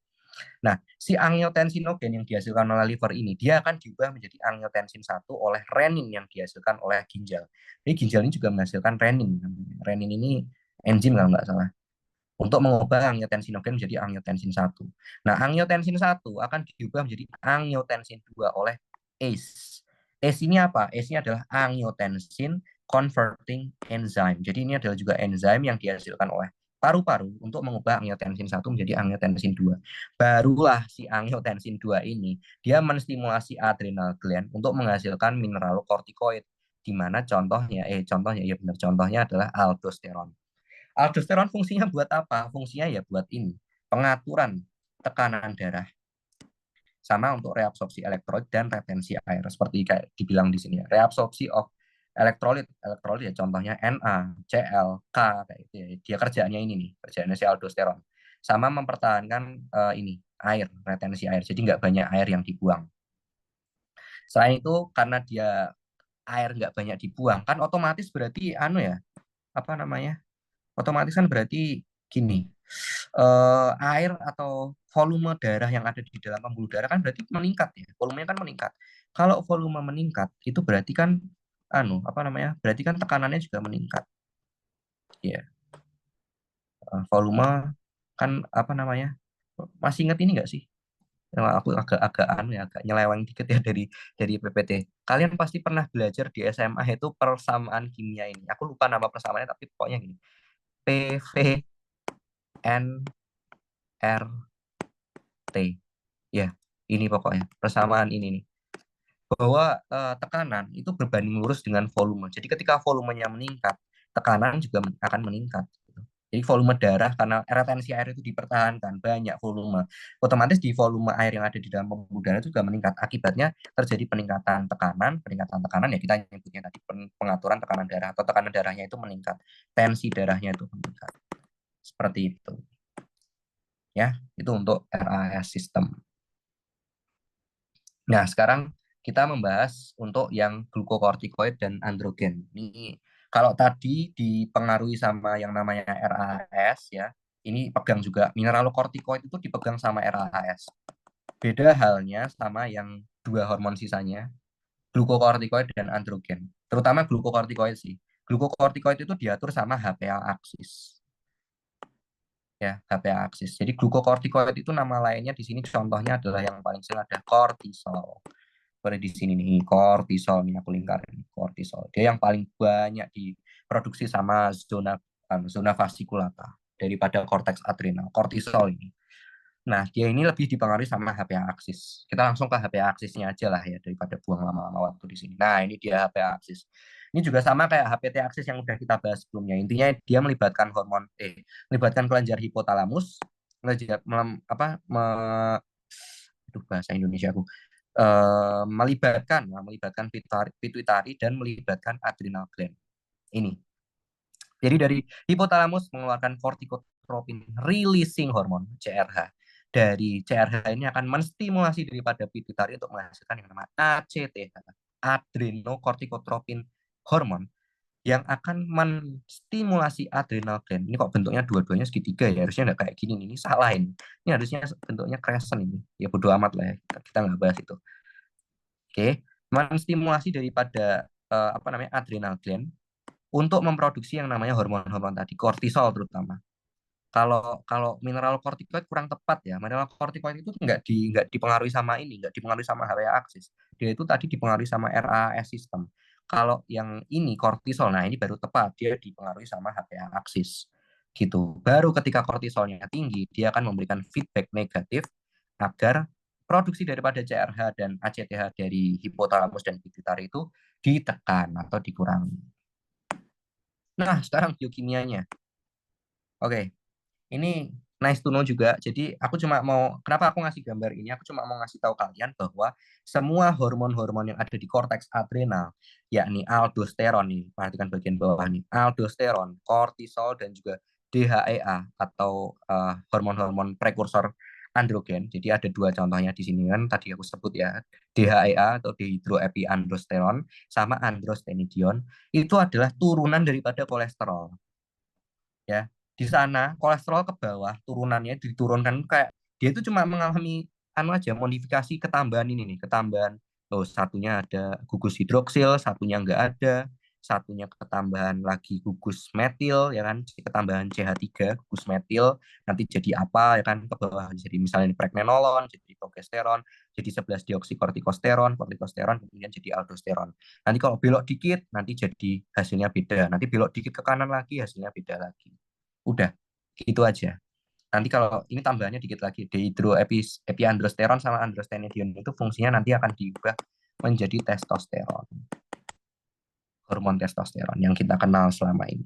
Nah, si angiotensinogen yang dihasilkan oleh liver ini, dia akan diubah menjadi angiotensin satu oleh renin yang dihasilkan oleh ginjal. Jadi ginjal ini juga menghasilkan renin. Renin ini enzim kalau nggak salah untuk mengubah angiotensinogen menjadi angiotensin satu. Nah, angiotensin satu akan diubah menjadi angiotensin 2 oleh ACE. ACE ini apa? ACE ini adalah angiotensin converting enzyme. Jadi ini adalah juga enzim yang dihasilkan oleh paru-paru untuk mengubah angiotensin satu menjadi angiotensin 2. Barulah si angiotensin 2 ini dia menstimulasi adrenal gland untuk menghasilkan mineralokortikoid di mana contohnya ya benar contohnya adalah aldosteron. Aldosteron fungsinya buat apa? Fungsinya ya buat ini, pengaturan tekanan darah sama untuk reabsorpsi elektrolit dan retensi air seperti kayak dibilang di sini ya. Reabsorpsi of elektrolit, elektrolit ya contohnya Na, Cl, K kayak gitu ya. Dia kerjaannya ini nih, kerjaannya si aldosteron. Sama mempertahankan ini air, retensi air. Jadi nggak banyak air yang dibuang. Selain itu karena dia air nggak banyak dibuang, kan otomatis berarti anu ya, apa namanya? Otomatis kan berarti gini, air atau volume darah yang ada di dalam pembuluh darah kan berarti meningkat ya, volumenya kan meningkat. Kalau volume meningkat itu berarti kan anu apa namanya? Berarti kan tekanannya juga meningkat. Ya, volume kan apa namanya? Masih ingat ini nggak sih? Aku agak anu ya, agak nyeleweng dikit ya dari PPT. Kalian pasti pernah belajar di SMA itu persamaan kimia ini. Aku lupa nama persamaannya tapi pokoknya gini. PVN RT. Ya, ini pokoknya persamaan ini nih. Bahwa tekanan itu berbanding lurus dengan volume. Jadi ketika volumenya meningkat, tekanan juga akan meningkat. Gitu. Jadi volume darah karena retensi air itu dipertahankan banyak volume, otomatis di volume air yang ada di dalam pembuluh darah itu juga meningkat. Akibatnya terjadi peningkatan tekanan ya kita nyebutnya tadi pengaturan tekanan darah atau tekanan darahnya itu meningkat, tensi darahnya itu meningkat. Seperti itu. Ya, itu untuk RAS sistem. Nah, sekarang kita membahas untuk yang glukokortikoid dan androgen. Ini kalau tadi dipengaruhi sama yang namanya RAS ya, ini pegang juga mineralokortikoid itu dipegang sama RAS. Beda halnya sama yang dua hormon sisanya, glukokortikoid dan androgen. Terutama glukokortikoid sih. Glukokortikoid itu diatur sama HPA aksis. Ya, HPA aksis. Jadi glukokortikoid itu nama lainnya di sini contohnya adalah yang paling sering ada kortisol. Seperti di sini nih, kortisol nih aku lingkarin kortisol. Dia yang paling banyak diproduksi sama zona fasciculata daripada korteks adrenal. Kortisol ini. Nah, dia ini lebih dipengaruhi sama HPA aksis. Kita langsung ke HPA aksisnya aja lah ya daripada buang lama-lama waktu di sini. Nah, ini dia HPA aksis. Ini juga sama kayak HPT aksis yang udah kita bahas sebelumnya. Intinya dia melibatkan melibatkan kelenjar hipotalamus, bahasa Indonesia aku melibatkan pituitari dan melibatkan adrenal gland. Ini. Jadi dari hipotalamus mengeluarkan corticotropin releasing hormone CRH. Dari CRH ini akan menstimulasi daripada pituitari untuk menghasilkan yang namanya ACTH, adrenocorticotropin hormone yang akan menstimulasi adrenal gland. Ini kok bentuknya dua-duanya segitiga ya, harusnya nggak kayak gini. Ini salah ini. Ini harusnya bentuknya crescent ini. Ya bodo amat lah ya, kita nggak bahas itu. Oke, menstimulasi daripada apa namanya adrenal gland untuk memproduksi yang namanya hormon-hormon tadi, kortisol terutama. Kalau kalau mineral kortikoid kurang tepat ya. Mineral kortikoid itu nggak dipengaruhi sama ini, nggak dipengaruhi sama HPA aksis. Dia itu tadi dipengaruhi sama RAS sistem. Kalau yang ini kortisol, nah ini baru tepat, dia dipengaruhi sama HPA aksis gitu. Baru ketika kortisolnya tinggi, dia akan memberikan feedback negatif agar produksi daripada CRH dan ACTH dari hipotalamus dan pituitari itu ditekan atau dikurangi. Nah, sekarang biokimianya. Oke, ini nice to know juga. Jadi aku cuma mau, kenapa aku ngasih gambar ini? Aku cuma mau ngasih tahu kalian bahwa semua hormon-hormon yang ada di korteks adrenal, yakni aldosteron nih, perhatikan bagian bawah nih, aldosteron, kortisol, dan juga DHEA atau hormon-hormon prekursor androgen. Jadi ada dua contohnya di sini kan, tadi aku sebut ya, DHEA atau dihidroepiandrosteron sama androstenedion, itu adalah turunan daripada kolesterol ya. Di sana kolesterol ke bawah turunannya diturunkan kayak dia itu cuma mengalami anu aja modifikasi ketambahan ini nih, ketambahan oh satunya ada gugus hidroksil, satunya enggak ada, satunya ketambahan lagi gugus metil ya kan, ketambahan CH3 gugus metil nanti jadi apa ya kan ke bawah jadi misalnya pregnenolon, jadi progesteron, jadi 11 deoksikortikosteron, kortikosteron kemudian jadi aldosteron. Nanti kalau belok dikit nanti jadi hasilnya beda, nanti belok dikit ke kanan lagi hasilnya beda lagi. Udah, itu aja. Nanti kalau ini tambahannya dikit lagi, dehidroepiandrosteron sama androstenedion itu fungsinya nanti akan diubah menjadi testosteron, hormon testosteron yang kita kenal selama ini.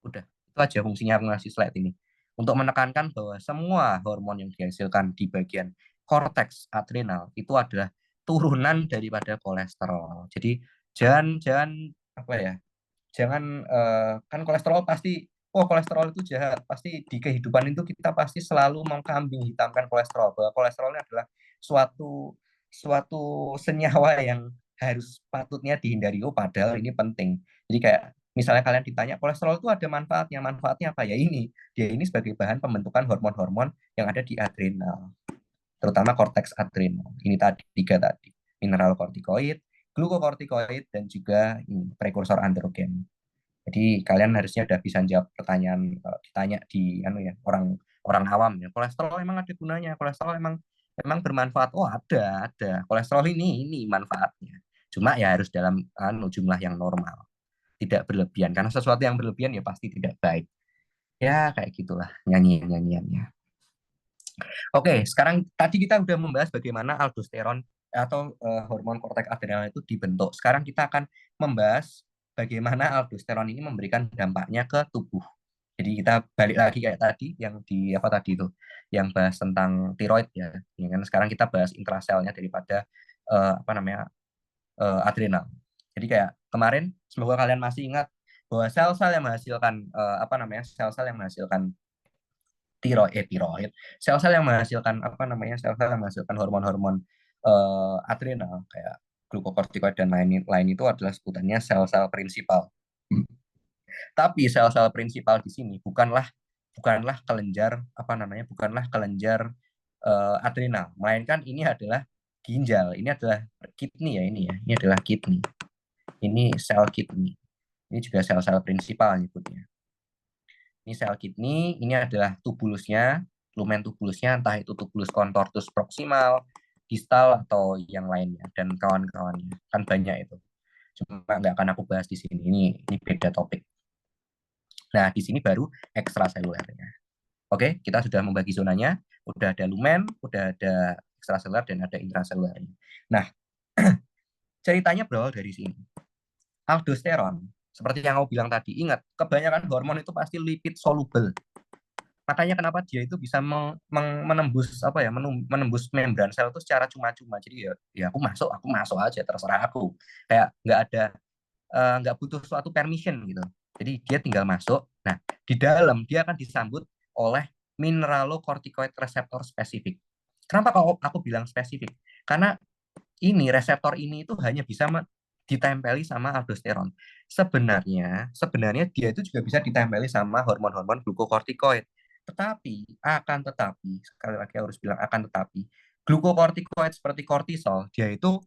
Udah, itu aja fungsinya aku ngasih slide ini. Untuk menekankan bahwa semua hormon yang dihasilkan di bagian korteks adrenal itu adalah turunan daripada kolesterol. Jadi jangan jangan apa ya, jangan kan kolesterol pasti oh kolesterol itu jahat pasti di kehidupan itu kita pasti selalu mengkambing hitamkan kolesterol bahwa kolesterol ini adalah suatu suatu senyawa yang harus patutnya dihindari oh padahal ini penting jadi kayak misalnya kalian ditanya kolesterol itu ada manfaatnya apa ya ini dia ini sebagai bahan pembentukan hormon-hormon yang ada di adrenal terutama korteks adrenal ini tadi tiga tadi mineral kortikoid glukokortikoid dan juga prekursor androgen jadi kalian harusnya udah bisa jawab pertanyaan kalau ditanya di anu ya orang orang awam ya. Kolesterol emang ada gunanya. Kolesterol emang emang bermanfaat. Oh, ada. Kolesterol ini manfaatnya. Cuma ya harus dalam anu jumlah yang normal, tidak berlebihan karena sesuatu yang berlebihan ya pasti tidak baik. Ya kayak gitulah nyanyian-nyanyiannya. Oke, sekarang tadi kita udah membahas bagaimana aldosteron atau hormon korteks adrenal itu dibentuk. Sekarang kita akan membahas bagaimana aldosteron ini memberikan dampaknya ke tubuh. Jadi kita balik lagi kayak tadi yang di apa tadi itu, yang bahas tentang tiroid ya. Ya kan sekarang kita bahas intraselnya daripada apa namanya adrenal. Jadi kayak kemarin semoga kalian masih ingat bahwa sel-sel yang menghasilkan apa namanya sel-sel yang menghasilkan tiroid sel-sel yang menghasilkan apa namanya sel-sel yang menghasilkan hormon-hormon adrenal kayak glukokortikoid dan lain-lain itu adalah sebutannya sel-sel prinsipal. Tapi sel-sel prinsipal di sini bukanlah kelenjar apa namanya bukanlah kelenjar adrenal, melainkan ini adalah ginjal, ini adalah kidney ya ini adalah kidney, ini sel kidney, ini juga sel-sel prinsipal nyebutnya. Ini sel kidney, ini adalah tubulusnya, lumen tubulusnya, entah itu tubulus contortus proximal, distal, atau yang lainnya, dan kawan-kawannya. Kan banyak itu. Cuma nggak akan aku bahas di sini, ini beda topik. Nah, di sini baru ekstraselulernya. Oke, kita sudah membagi zonanya, udah ada lumen, udah ada ekstraseluler, dan ada intraselulernya. Nah, ceritanya berawal dari sini. Aldosteron, seperti yang aku bilang tadi, ingat, kebanyakan hormon itu pasti lipid soluble. Makanya kenapa dia itu bisa menembus apa ya menembus membran sel itu secara cuma-cuma jadi ya aku masuk aja terserah aku kayak nggak butuh suatu permission gitu jadi dia tinggal masuk nah di dalam dia akan disambut oleh mineralocorticoid reseptor spesifik. Kenapa kalau aku bilang spesifik karena ini reseptor ini itu hanya bisa ditempeli sama aldosteron. Sebenarnya dia itu juga bisa ditempeli sama hormon-hormon glukokortikoid. Tetapi sekali lagi harus bilang akan tetapi glukokortikoid seperti kortisol dia itu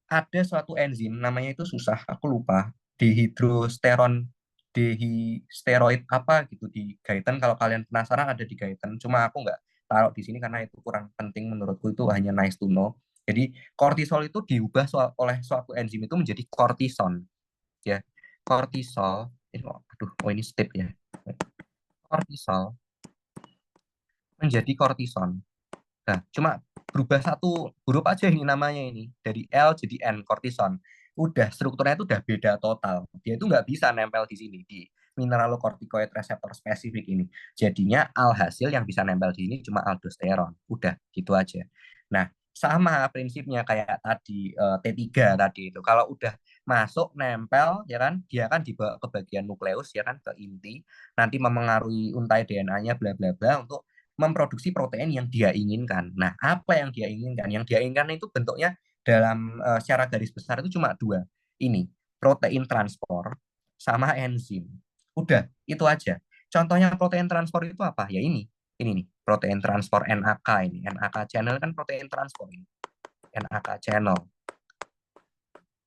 ada suatu enzim namanya itu susah aku lupa dihidrosteron dehisteroid apa gitu di Gaitan kalau kalian penasaran ada di Gaitan cuma aku nggak taruh di sini karena itu kurang penting menurutku itu hanya nice to know Jadi kortisol itu diubah oleh suatu enzim itu menjadi kortison, ya. Kortisol, ini step ya. Kortisol menjadi kortison. Nah, cuma berubah satu huruf aja ini namanya ini. Dari L jadi N, kortison. Udah, strukturnya itu udah beda total. Dia itu nggak bisa nempel di sini, di mineralokortikoid reseptor spesifik ini. Jadinya alhasil yang bisa nempel di ini cuma aldosteron. Udah, gitu aja. Nah, sama prinsipnya kayak tadi T3 tadi itu. Kalau udah masuk nempel ya kan, dia kan dibawa ke bagian nukleus ya kan, ke inti, nanti memengaruhi untai DNA-nya bla bla bla untuk memproduksi protein yang dia inginkan. Nah, apa yang dia inginkan? Yang dia inginkan itu bentuknya dalam secara garis besar itu cuma dua. Ini, protein transport sama enzim. Udah, itu aja. Contohnya protein transport itu apa? Ya ini nih, protein transport NAK ini. NAK channel kan protein transport ini. NAK channel.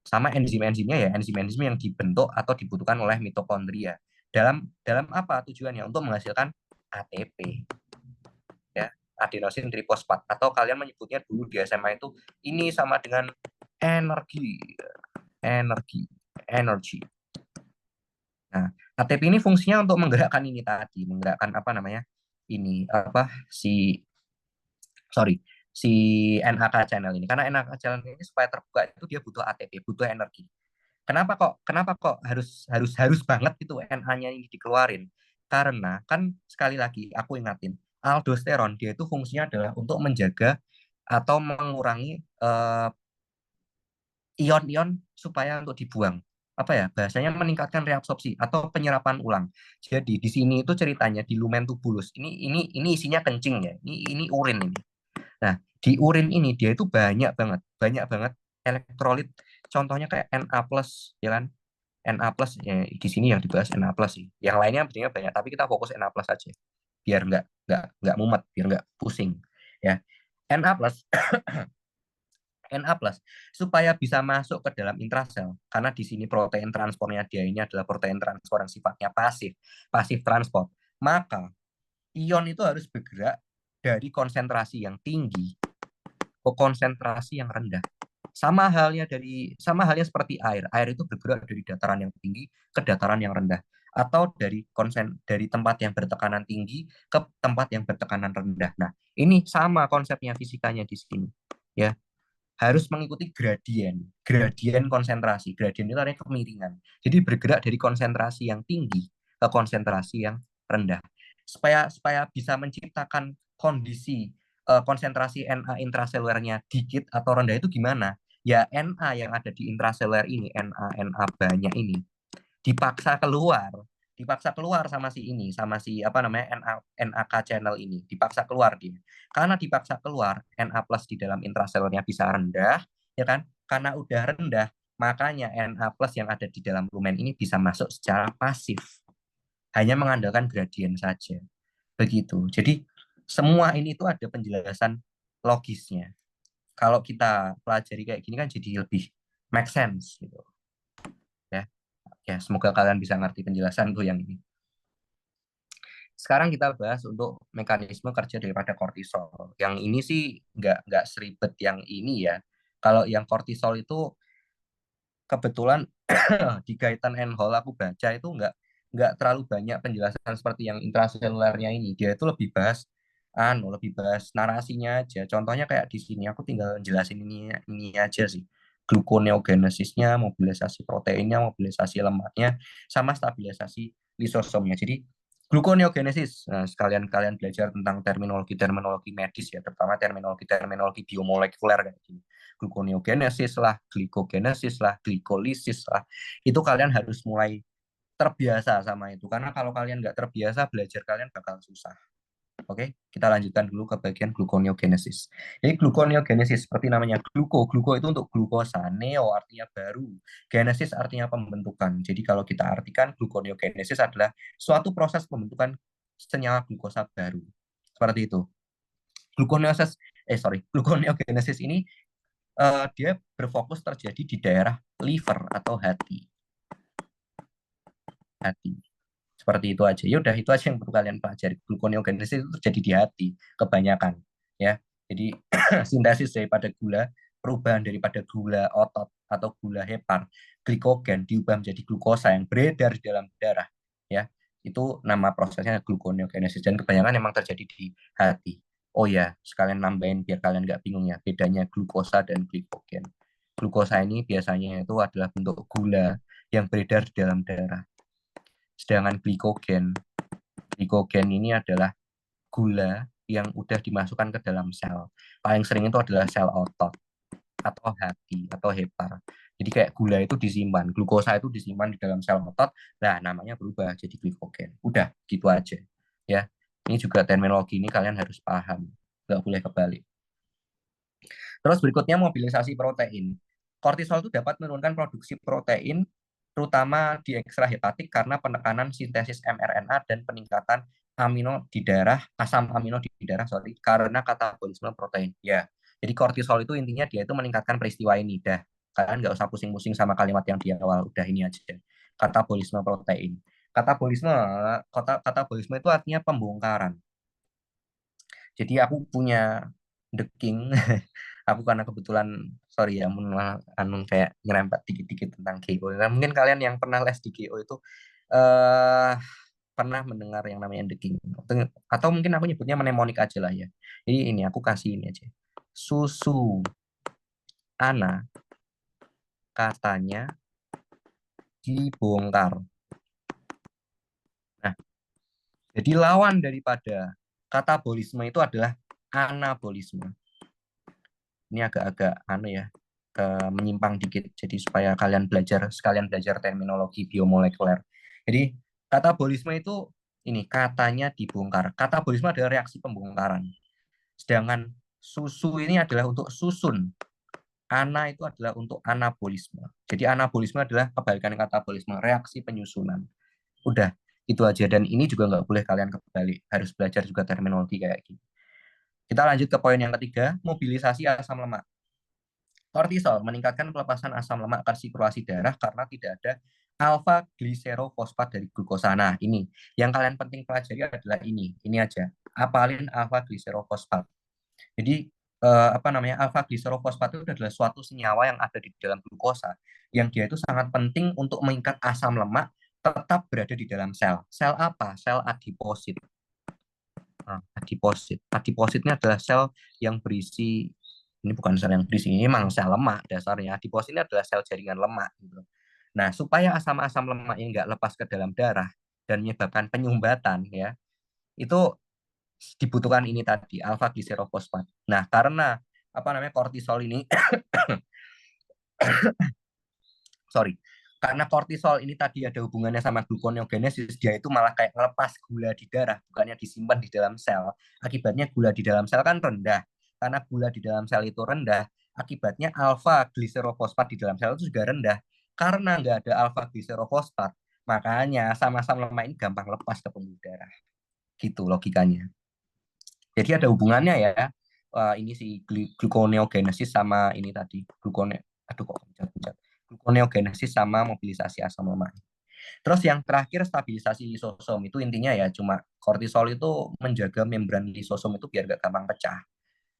Sama enzim-enzimnya ya, enzim-enzim yang dibentuk atau dibutuhkan oleh mitokondria. Dalam dalam apa tujuannya? Untuk menghasilkan ATP, ya, adenosin trifosfat, atau kalian menyebutnya dulu di SMA itu ini sama dengan energi, energi, energi. Nah, ATP ini fungsinya untuk menggerakkan ini tadi, menggerakkan apa namanya? Ini apa sorry, si NAK channel ini. Karena NAK channel ini supaya terbuka itu dia butuh ATP, butuh energi. Kenapa kok harus harus harus banget itu Na-nya ini dikeluarin? Karena kan sekali lagi aku ingatin, aldosteron dia itu fungsinya adalah untuk menjaga atau mengurangi ion-ion supaya untuk dibuang. Apa ya? Bahasanya meningkatkan reabsorpsi atau penyerapan ulang. Jadi di sini itu ceritanya di lumen tubulus. Ini isinya kencing ya. Ini urin ini. Nah, di urin ini dia itu banyak banget elektrolit. Contohnya kayak Na plus, ya kan? Na plus ya, di sini yang dibahas Na plus sih. Yang lainnya sebenarnya banyak, tapi kita fokus Na plus aja. Biar nggak mumet, biar nggak pusing. Ya, Na plus Na plus supaya bisa masuk ke dalam intrasel karena di sini protein transportnya dia ini adalah protein transport yang sifatnya pasif, pasif transport. Maka ion itu harus bergerak dari konsentrasi yang tinggi ke konsentrasi yang rendah. Sama halnya seperti air. Air itu bergerak dari dataran yang tinggi ke dataran yang rendah, atau dari tempat yang bertekanan tinggi ke tempat yang bertekanan rendah. Nah, ini sama konsepnya fisikanya di sini. Ya, harus mengikuti gradien konsentrasi. Gradien itu artinya kemiringan. Jadi bergerak dari konsentrasi yang tinggi ke konsentrasi yang rendah. Supaya bisa menciptakan kondisi konsentrasi Na intraselulernya dikit atau rendah itu gimana? Ya Na yang ada di intraseluler ini, Na banyak ini dipaksa keluar sama si apa namanya NAK channel ini dipaksa keluar dia. Karena dipaksa keluar, Na plus di dalam intraselnya bisa rendah, ya kan? Karena udah rendah, makanya Na plus yang ada di dalam lumen ini bisa masuk secara pasif, hanya mengandalkan gradien saja. Begitu. Jadi semua ini tuh ada penjelasan logisnya. Kalau kita pelajari kayak gini kan jadi lebih make sense gitu ya. Ya, semoga kalian bisa ngerti penjelasanku yang ini. Sekarang kita bahas untuk mekanisme kerja daripada kortisol. Yang ini sih nggak seribet yang ini ya. Kalau yang kortisol itu kebetulan di Gaitan and Hall aku baca itu nggak terlalu banyak penjelasan seperti yang intraselulernya ini. Dia itu lebih bahas narasinya aja. Contohnya kayak di sini aku tinggal jelasin ini aja sih. Gluconeogenesisnya, mobilisasi proteinnya, mobilisasi lemaknya, sama stabilisasi lisosomnya. Jadi gluconeogenesis, nah, sekalian kalian belajar tentang terminologi-terminologi medis ya, terutama terminologi-terminologi biomolekuler kayak gini. Gluconeogenesis lah, glikogenesis lah, glikolisis lah. Itu kalian harus mulai terbiasa sama itu. Karena kalau kalian nggak terbiasa, belajar kalian bakal susah. Oke, kita lanjutkan dulu ke bagian gluconeogenesis. Jadi gluconeogenesis seperti namanya gluko itu untuk glukosa, neo artinya baru, genesis artinya pembentukan. Jadi kalau kita artikan gluconeogenesis adalah suatu proses pembentukan senyawa glukosa baru. Seperti itu. Gluconeogenesis ini dia berfokus terjadi di daerah liver atau hati. Seperti itu aja. Ya udah itu aja yang perlu kalian pelajari. Gluconeogenesis itu terjadi di hati kebanyakan ya. Jadi sintesis daripada gula perubahan daripada gula otot atau gula hepar, glikogen diubah menjadi glukosa yang beredar di dalam darah, ya. Itu nama prosesnya gluconeogenesis dan kebanyakan memang terjadi di hati. Oh ya, sekalian nambahin biar kalian nggak bingung ya, bedanya glukosa dan glikogen. Glukosa ini biasanya itu adalah bentuk gula yang beredar di dalam darah. Sedangkan glikogen ini adalah gula yang udah dimasukkan ke dalam sel. Paling sering itu adalah sel otot atau hati atau hepar. Jadi kayak gula itu disimpan, glukosa itu disimpan di dalam sel otot, nah namanya berubah jadi glikogen. Udah gitu aja. Ya, ini juga terminologi ini kalian harus paham, nggak boleh kebalik. Terus berikutnya mobilisasi protein. Kortisol itu dapat menurunkan produksi protein terutama di ekstrahepatik karena penekanan sintesis mRNA dan peningkatan amino di darah, asam amino di darah, sorry, karena katabolisme protein. Ya, jadi kortisol itu intinya dia itu meningkatkan peristiwa ini. Dah, kalian nggak usah pusing-pusing sama kalimat yang di awal. Udah ini aja. Katabolisme protein. Katabolisme, katabolisme itu artinya pembongkaran. Jadi aku punya The King. Aku karena kebetulan sorry ya anu kayak nyerempet dikit-dikit tentang GO. Nah, mungkin kalian yang pernah les di GO itu eh pernah mendengar yang namanya The King. Atau mungkin aku nyebutnya mnemonic aja lah ya. Jadi ini aku kasih ini aja. Susu Ana katanya dibongkar. Nah, jadi lawan daripada katabolisme itu adalah anabolisme. Ini agak-agak anu ya, menyimpang dikit. Jadi supaya kalian belajar sekalian belajar terminologi biomolekuler. Jadi katabolisme itu ini katanya dibongkar. Katabolisme adalah reaksi pembongkaran. Sedangkan susu ini adalah untuk susun. Ana itu adalah untuk anabolisme. Jadi anabolisme adalah kebalikan katabolisme, reaksi penyusunan. Udah, itu aja. Dan ini juga nggak boleh kalian kebalik. Harus belajar juga terminologi kayak gini. Kita lanjut ke poin yang ketiga, mobilisasi asam lemak. Kortisol meningkatkan pelepasan asam lemak ke sirkulasi darah karena tidak ada alfa gliserofosfat dari glukosa. Nah, ini yang kalian penting pelajari adalah ini. Ini aja. Apalin alfa gliserofosfat. Jadi apa namanya? Alfa gliserofosfat itu adalah suatu senyawa yang ada di dalam glukosa yang dia itu sangat penting untuk mengikat asam lemak tetap berada di dalam sel. Sel apa? Sel adiposit. Nah, adiposit. Adipositnya adalah sel yang berisi ini bukan sel yang berisi, ini memang sel lemak dasarnya. Adiposit ini adalah sel jaringan lemak gitu. Nah, supaya asam-asam lemak ini nggak lepas ke dalam darah dan menyebabkan penyumbatan ya, itu dibutuhkan ini tadi alfa gliserofosfat. Nah, karena apa namanya kortisol ini sorry, karena kortisol ini tadi ada hubungannya sama gluconeogenesis, dia itu malah kayak ngelepas gula di darah, bukannya disimpan di dalam sel. Akibatnya gula di dalam sel kan rendah. Karena gula di dalam sel itu rendah, akibatnya alfa gliserofosfat di dalam sel itu juga rendah. Karena nggak ada alfa gliserofosfat, makanya sama-sama lemak ini gampang lepas ke pembuluh darah. Gitu logikanya. Jadi ada hubungannya ya. Ini si gluconeogenesis sama ini tadi aduh kok pencet-pencet. Gluconeogenesis sama mobilisasi asam lemak. Terus yang terakhir stabilisasi lisosom itu intinya ya cuma kortisol itu menjaga membran lisosom itu biar gak gampang pecah,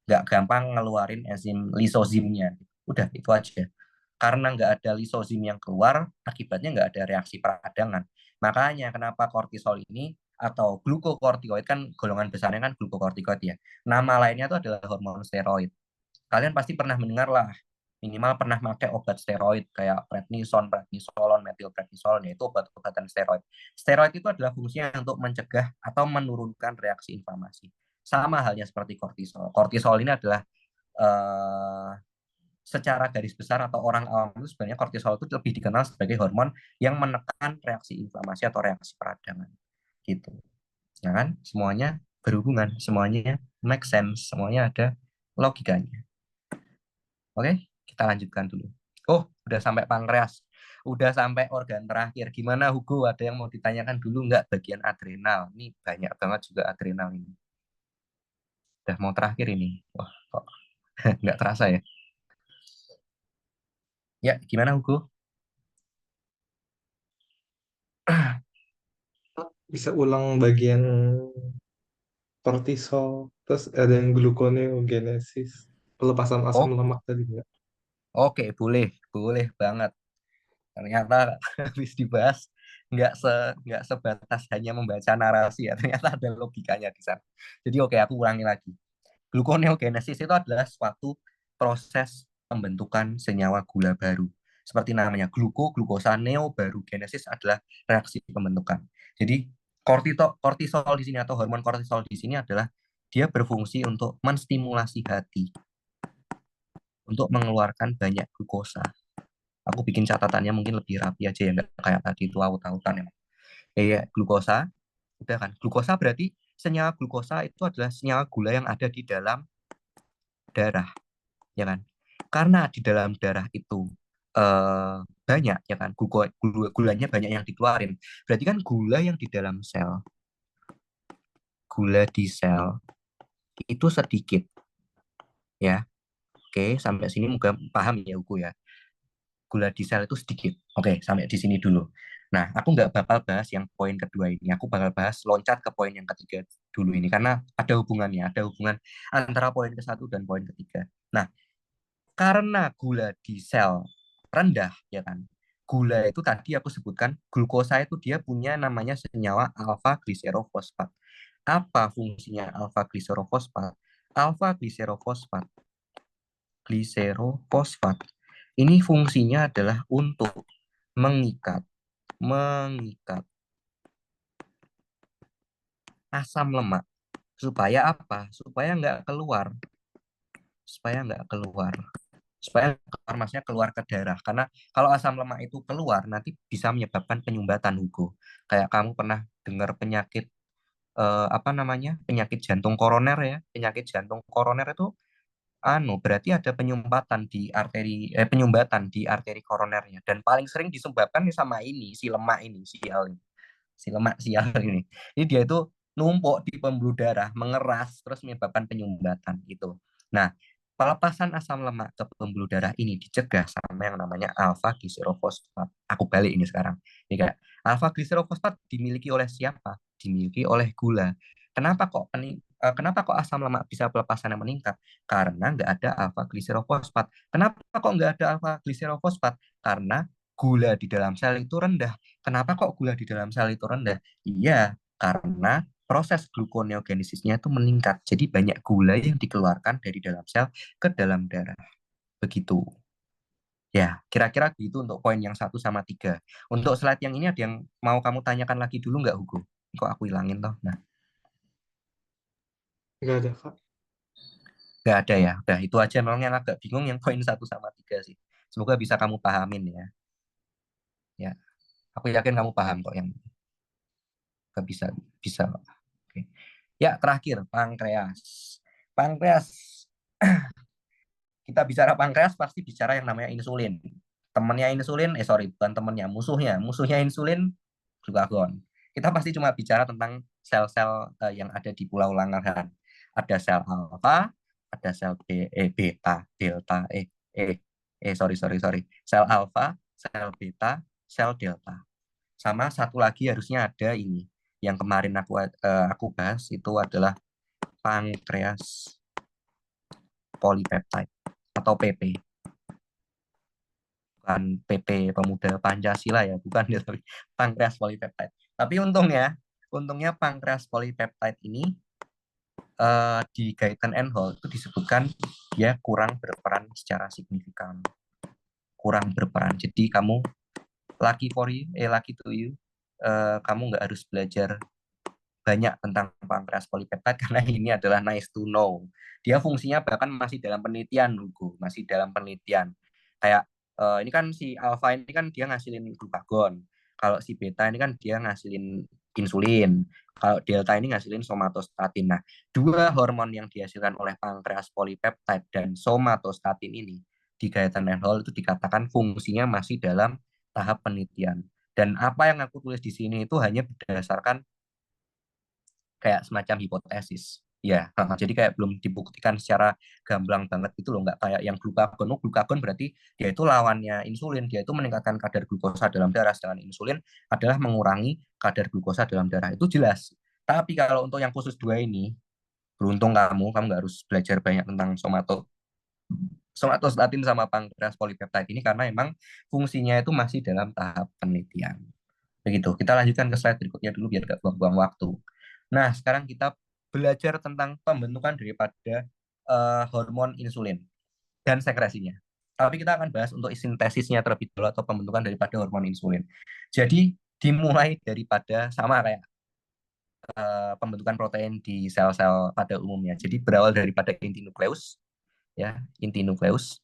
nggak gampang ngeluarin enzim lisozimnya. Udah itu aja. Karena nggak ada lisozim yang keluar, akibatnya nggak ada reaksi peradangan. Makanya kenapa kortisol ini atau glukokortikoid kan golongan besarnya kan glukokortikoid ya. Nama lainnya itu adalah hormon steroid. Kalian pasti pernah mendengar lah, minimal pernah pakai obat steroid kayak prednison, prednisolon, metilprednisolon, yaitu obat-obatan steroid. Steroid itu adalah fungsinya untuk mencegah atau menurunkan reaksi inflamasi. Sama halnya seperti kortisol. Kortisol ini adalah uh, secara garis besar atau orang awam itu sebenarnya kortisol itu lebih dikenal sebagai hormon yang menekan reaksi inflamasi atau reaksi peradangan gitu. Ya kan? Semuanya berhubungan, semuanya make sense, semuanya ada logikanya. Oke, kita lanjutkan dulu. Oh, udah sampai pankreas. Udah sampai organ terakhir. Gimana Hugo? Ada yang mau ditanyakan dulu nggak bagian adrenal? Ini banyak banget juga adrenal ini. Udah mau terakhir ini. Wah, kok nggak terasa ya? Ya, gimana Hugo? Bisa ulang bagian kortisol, terus ada yang gluconeogenesis. pelepasan asam Oh, lemak tadi nggak? oke, boleh, boleh banget. Ternyata habis dibahas nggak sebatas hanya membaca narasi ya, ternyata ada logikanya di sana. Jadi oke, aku ulangi lagi. Gluconeogenesis itu adalah suatu proses pembentukan senyawa gula baru. Seperti namanya, glukosa, neo baru, genesis adalah reaksi pembentukan. Jadi kortisol di sini atau hormon kortisol di sini adalah dia berfungsi untuk menstimulasi hati untuk mengeluarkan banyak glukosa. Aku bikin catatannya mungkin lebih rapi aja ya, nggak kayak tadi itu aut-autan ya. Glukosa, udah kan? Glukosa berarti senyawa glukosa itu adalah senyawa gula yang ada di dalam darah, ya kan? Karena di dalam darah itu banyak, ya kan? Gulanya banyak yang dikeluarin. Berarti kan gula yang di dalam sel, gula di sel itu sedikit, ya. Oke, sampai sini moga paham ya, Uku ya. Gula di sel itu sedikit. Oke, sampai di sini dulu. Nah, aku nggak bakal bahas yang poin kedua ini. Aku bakal bahas loncat ke poin yang ketiga dulu ini. Karena ada hubungannya, ada hubungan antara poin ke satu dan poin ketiga. Nah, karena gula di sel rendah, ya kan? Gula itu tadi aku sebutkan, glukosa itu dia punya namanya senyawa alfa gliserofosfat. Apa fungsinya alfa gliserofosfat? Alfa gliserofosfat ini fungsinya adalah untuk mengikat mengikat asam lemak supaya apa? Supaya nggak keluar, supaya keluar maksudnya keluar ke darah. Karena kalau asam lemak itu keluar nanti bisa menyebabkan penyumbatan, Hugo. Kayak kamu pernah dengar penyakit apa namanya, penyakit jantung koroner ya, penyakit jantung koroner itu berarti ada penyumbatan di arteri koronernya dan paling sering disebabkan sama ini si lemak ini, si lemak sial ini. Jadi dia itu numpuk di pembuluh darah, mengeras, terus menyebabkan penyumbatan gitu. Nah, pelepasan asam lemak ke pembuluh darah ini dicegah sama yang namanya alfa gliserofosfat. Aku balik ini sekarang. Ini kayak alfa gliserofosfat dimiliki oleh siapa? Dimiliki oleh gula. Kenapa kok asam lemak bisa pelepasannya meningkat? Karena nggak ada alfa gliserofosfat. Kenapa kok nggak ada alfa gliserofosfat? Karena gula di dalam sel itu rendah. Kenapa kok gula di dalam sel itu rendah? Iya, karena proses gluconeogenesisnya itu meningkat. Jadi banyak gula yang dikeluarkan dari dalam sel ke dalam darah. Begitu. Ya, kira-kira gitu untuk poin yang satu sama tiga. Untuk slide yang ini ada yang mau kamu tanyakan lagi dulu nggak, Hugo? Kok aku hilangin toh? Nah, Nggak ada, Kak. nggak ada ya. Udah, itu aja memang yang agak bingung yang poin satu sama tiga sih. Semoga bisa kamu pahamin ya. Ya, aku yakin kamu paham kok yang nggak bisa bisa. Oke. Ya, terakhir, pankreas. Pankreas, kita bicara pankreas pasti bicara yang namanya insulin. Temennya insulin, sorry, bukan temennya, musuhnya. Musuhnya insulin, glukagon. Kita pasti cuma bicara tentang sel-sel yang ada di pulau Langarhan. Ada sel alfa, ada sel beta, delta, sorry, sorry, sorry. Sel alfa, sel beta, sel delta. Sama satu lagi harusnya ada ini. Yang kemarin aku bahas itu adalah pankreas polipeptide atau PP, bukan PP Pemuda Pancasila ya, bukan ya, tapi pankreas polipeptide. Tapi untungnya pankreas polipeptide ini di Guyton and Hall itu disebutkan dia kurang berperan secara signifikan, kurang berperan. Jadi kamu lucky to you, kamu nggak harus belajar banyak tentang pankreas polipeptide karena ini adalah nice to know. Dia fungsinya bahkan masih dalam penelitian, Hugo, masih dalam penelitian. Kayak ini kan si alpha ini kan dia ngasilin glukagon. Kalau si beta ini kan dia ngasilin insulin. Kalau delta ini ngasilin somatostatin. Nah, dua hormon yang dihasilkan oleh pankreas polipeptide dan somatostatin ini di Guyton and Hall itu dikatakan fungsinya masih dalam tahap penelitian. Dan apa yang aku tulis di sini itu hanya berdasarkan kayak semacam hipotesis. Ya, jadi kayak belum dibuktikan secara gamblang banget gitu loh, nggak kayak yang glukagon. Oh, glukagon berarti dia itu lawannya insulin, dia itu meningkatkan kadar glukosa dalam darah, sedangkan insulin adalah mengurangi kadar glukosa dalam darah. Itu jelas. Tapi kalau untuk yang khusus dua ini, beruntung kamu nggak harus belajar banyak tentang somato, somatostatin sama pankreas polipeptide ini karena emang fungsinya itu masih dalam tahap penelitian. Begitu. Kita lanjutkan ke slide berikutnya dulu biar gak buang-buang waktu. Nah, sekarang kita belajar tentang pembentukan daripada hormon insulin dan sekresinya. Tapi kita akan bahas untuk sintesisnya terlebih dahulu atau pembentukan daripada hormon insulin. Jadi dimulai daripada sama kayak pembentukan protein di sel-sel pada umumnya. Jadi berawal daripada inti nukleus, ya, inti nukleus.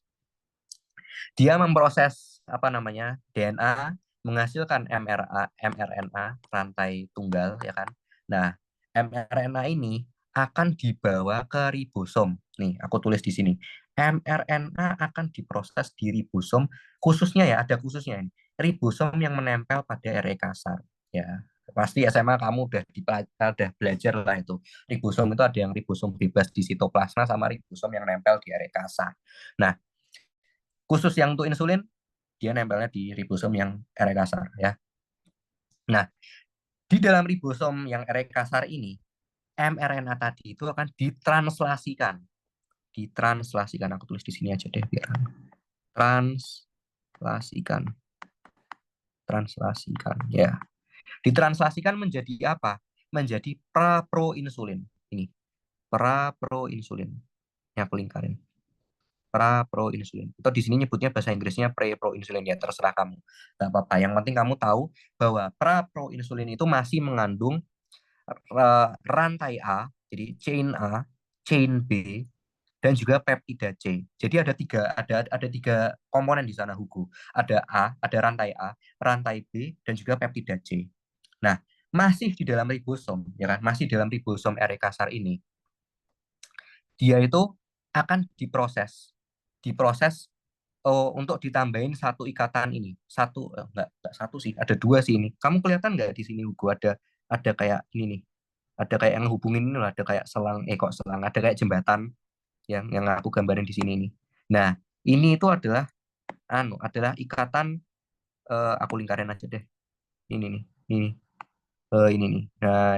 Dia memproses apa namanya DNA, menghasilkan mRNA rantai tunggal, ya kan. Nah, mRNA ini akan dibawa ke ribosom. Nih, aku tulis di sini. mRNA akan diproses di ribosom, khususnya ya, ada khususnya ini. Ribosom yang menempel pada RE kasar. Ya, pasti SMA kamu udah belajar lah itu. Ribosom itu ada yang ribosom bebas di sitoplasma sama ribosom yang nempel di RE kasar. Nah, khusus yang untuk insulin, dia nempelnya di ribosom yang RE kasar ya. Nah, di dalam ribosom yang RE kasar ini, mRNA tadi itu akan ditranslasikan. Ditranslasikan, aku tulis di sini aja deh biar translasikan. Translasikan ya. Ditranslasikan menjadi apa? Menjadi praproinsulin. Ini, praproinsulin. Ini aku lingkarin. Praproinsulin. Atau di sini nyebutnya bahasa Inggrisnya preproinsulin ya, terserah kamu. Gak apa-apa. Yang penting kamu tahu bahwa praproinsulin itu masih mengandung rantai A, jadi chain A, chain B, dan juga peptida C. Jadi ada tiga komponen di sana, Hugo. Ada A, ada rantai B, dan juga peptida C. Nah, masih di dalam ribosom, ya kan? Masih dalam ribosom RE kasar ini, dia itu akan diproses untuk ditambahin satu ikatan ini. Enggak satu sih, ada dua sih ini. Kamu kelihatan nggak di sini, Hugo? Ada kayak ini nih, ada kayak yang hubungin ini loh, ada kayak selang, kok selang, ada kayak jembatan yang aku gambarin di sini nih. Nah, ini itu adalah ikatan, aku lingkarin aja deh. Ini nih, ini nih. Nah,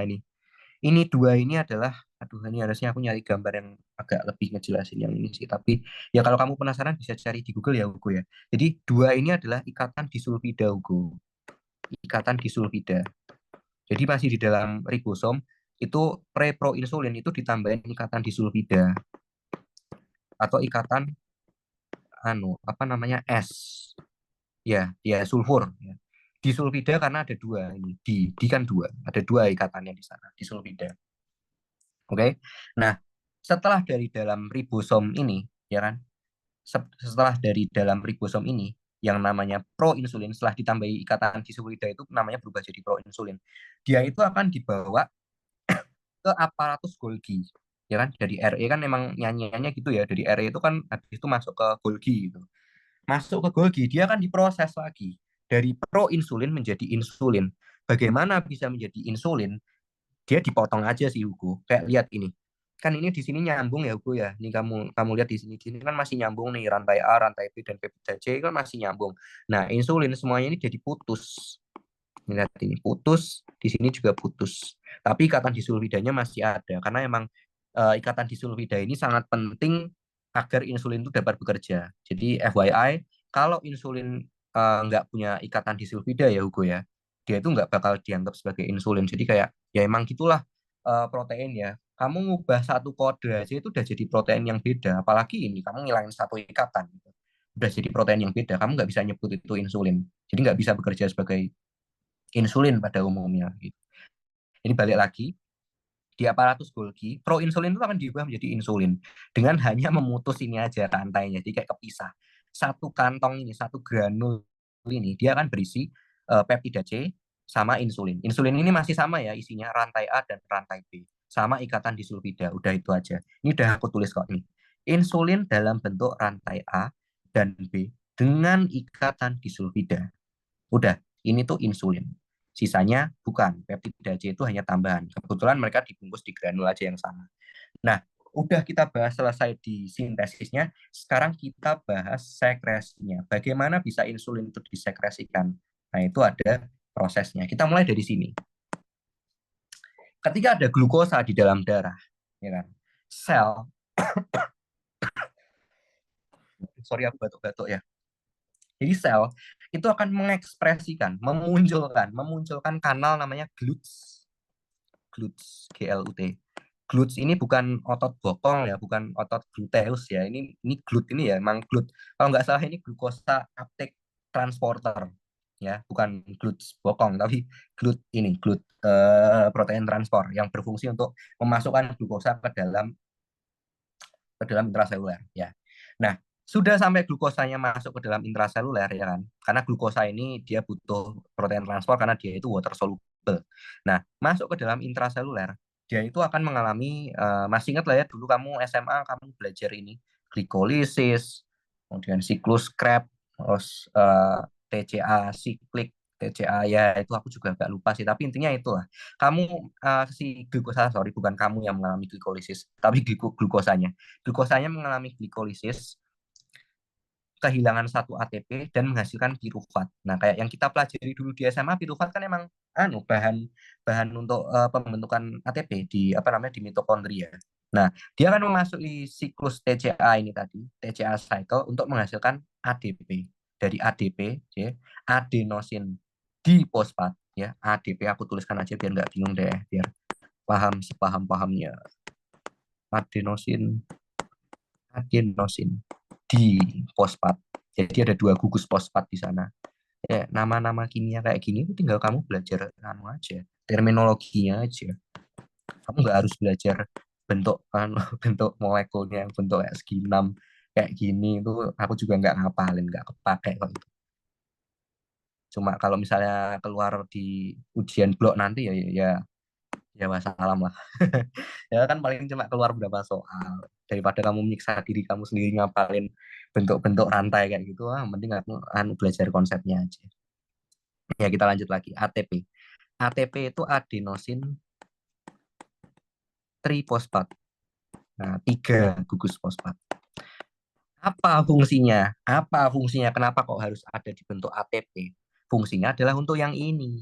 ini dua ini adalah, aduh ini harusnya aku nyari gambar yang agak lebih ngejelasin yang ini sih. Tapi ya kalau kamu penasaran bisa cari di Google ya, Hugo ya. Jadi dua ini adalah ikatan disulfida, Hugo. Ikatan disulfida. Jadi masih di dalam ribosom itu preproinsulin itu ditambahin ikatan disulfida atau ikatan apa namanya S, ya ya sulfur ya. Disulfida karena ada dua ini, di kan dua, ada dua ikatannya di sana disulfida. Oke. Nah, setelah dari dalam ribosom ini, ya kan? Setelah dari dalam ribosom ini yang namanya proinsulin setelah ditambahi ikatan disulfida itu namanya berubah jadi proinsulin. Dia itu akan dibawa ke aparatus Golgi. Ya kan? Dari RE kan memang nyanyiannya gitu ya. Dari RE itu kan habis itu masuk ke Golgi gitu. Masuk ke Golgi, dia akan diproses lagi dari proinsulin menjadi insulin. Bagaimana bisa menjadi insulin? Dia dipotong aja sih, Hugo. Kayak lihat ini. Kan ini di sini nyambung ya, Hugo ya. Ini kamu kamu lihat di sini kan masih nyambung nih, rantai A, rantai B dan peptida C kan masih nyambung. Nah, insulin semuanya ini jadi putus. Lihat ini putus, di sini juga putus. Tapi ikatan disulfidanya masih ada karena emang ikatan disulfida ini sangat penting agar insulin itu dapat bekerja. Jadi FYI, kalau insulin nggak punya ikatan disulfida ya, Hugo ya, dia itu nggak bakal dianggap sebagai insulin. Jadi kayak ya emang gitulah protein ya. Kamu ngubah satu kode aja itu udah jadi protein yang beda. Apalagi ini kamu ngilangin satu ikatan, gitu. Udah jadi protein yang beda. Kamu nggak bisa nyebut itu insulin. Jadi nggak bisa bekerja sebagai insulin pada umumnya. Gitu. Ini balik lagi di aparatus Golgi, proinsulin itu akan diubah menjadi insulin dengan hanya memutus ini aja rantainya, jadi kayak kepisah. Satu kantong ini, satu granul ini, dia akan berisi peptida C sama insulin. Insulin ini masih sama ya isinya rantai A dan rantai B, sama ikatan disulfida. Udah itu aja. Ini udah aku tulis kok nih. Insulin dalam bentuk rantai A dan B dengan ikatan disulfida. Udah, ini tuh insulin. Sisanya bukan, peptida C itu hanya tambahan. Kebetulan mereka dibungkus di granul aja yang sama. Nah, udah kita bahas selesai di sintesisnya, sekarang kita bahas sekresinya. Bagaimana bisa insulin itu disekresikan? Nah, itu ada prosesnya. Kita mulai dari sini. Ketika ada glukosa di dalam darah, ya kan, sel sorry aku batuk-batuk ya. Jadi sel itu akan mengekspresikan, memunculkan kanal namanya GLUTs. GLUTs, GLUT. GLUTs ini bukan otot bokong ya, bukan otot gluteus ya. Ini GLUT ini ya, memang GLUT. Kalau nggak salah ini glukosa uptake transporter ya, bukan GLUTs bokong, tapi GLUT protein transport yang berfungsi untuk memasukkan glukosa ke dalam intraseluler ya. Nah, sudah sampai glukosanya masuk ke dalam intraseluler ya kan. Karena glukosa ini dia butuh protein transport karena dia itu water soluble. Nah, masuk ke dalam intraseluler, dia itu akan mengalami masih ingat lah ya dulu kamu SMA kamu belajar ini glikolisis, kemudian siklus Krebs, terus TCA siklik TCA ya itu aku juga agak lupa sih tapi intinya itulah kamu si glukosa sorry bukan kamu yang mengalami glikolisis tapi glukosanya mengalami glikolisis, kehilangan satu ATP dan menghasilkan pirufat. Nah, kayak yang kita pelajari dulu di SMA, pirufat kan emang bahan bahan untuk pembentukan ATP di apa namanya di mitokondria. Nah, dia akan memasuki siklus TCA ini tadi, TCA cycle untuk menghasilkan ADP. Dari ADP, ya, adenosin difosfat, ya, ADP aku tuliskan aja biar nggak bingung deh, biar paham sepaham-pahamnya. Adenosin adenosin di fosfat. Jadi ada dua gugus fosfat di sana. Ya, nama-nama kimia kayak gini tinggal kamu belajar anu aja, terminologinya aja. Kamu nggak harus belajar bentuk bentuk molekulnya, bentuk kayak segi 6 kayak gini itu aku juga nggak ngapalin, nggak kepake kok itu. Cuma kalau misalnya keluar di ujian blok nanti ya wassalam lah. Ya kan paling cuma keluar berapa soal daripada kamu menyiksa diri kamu sendiri ngapalin bentuk-bentuk rantai kayak gitu mending aku belajar konsepnya aja. Ya kita lanjut lagi ATP. ATP itu adenosin trifosfat. Nah, 3 gugus fosfat. Apa fungsinya kenapa kok harus ada di bentuk ATP? Fungsinya adalah untuk yang ini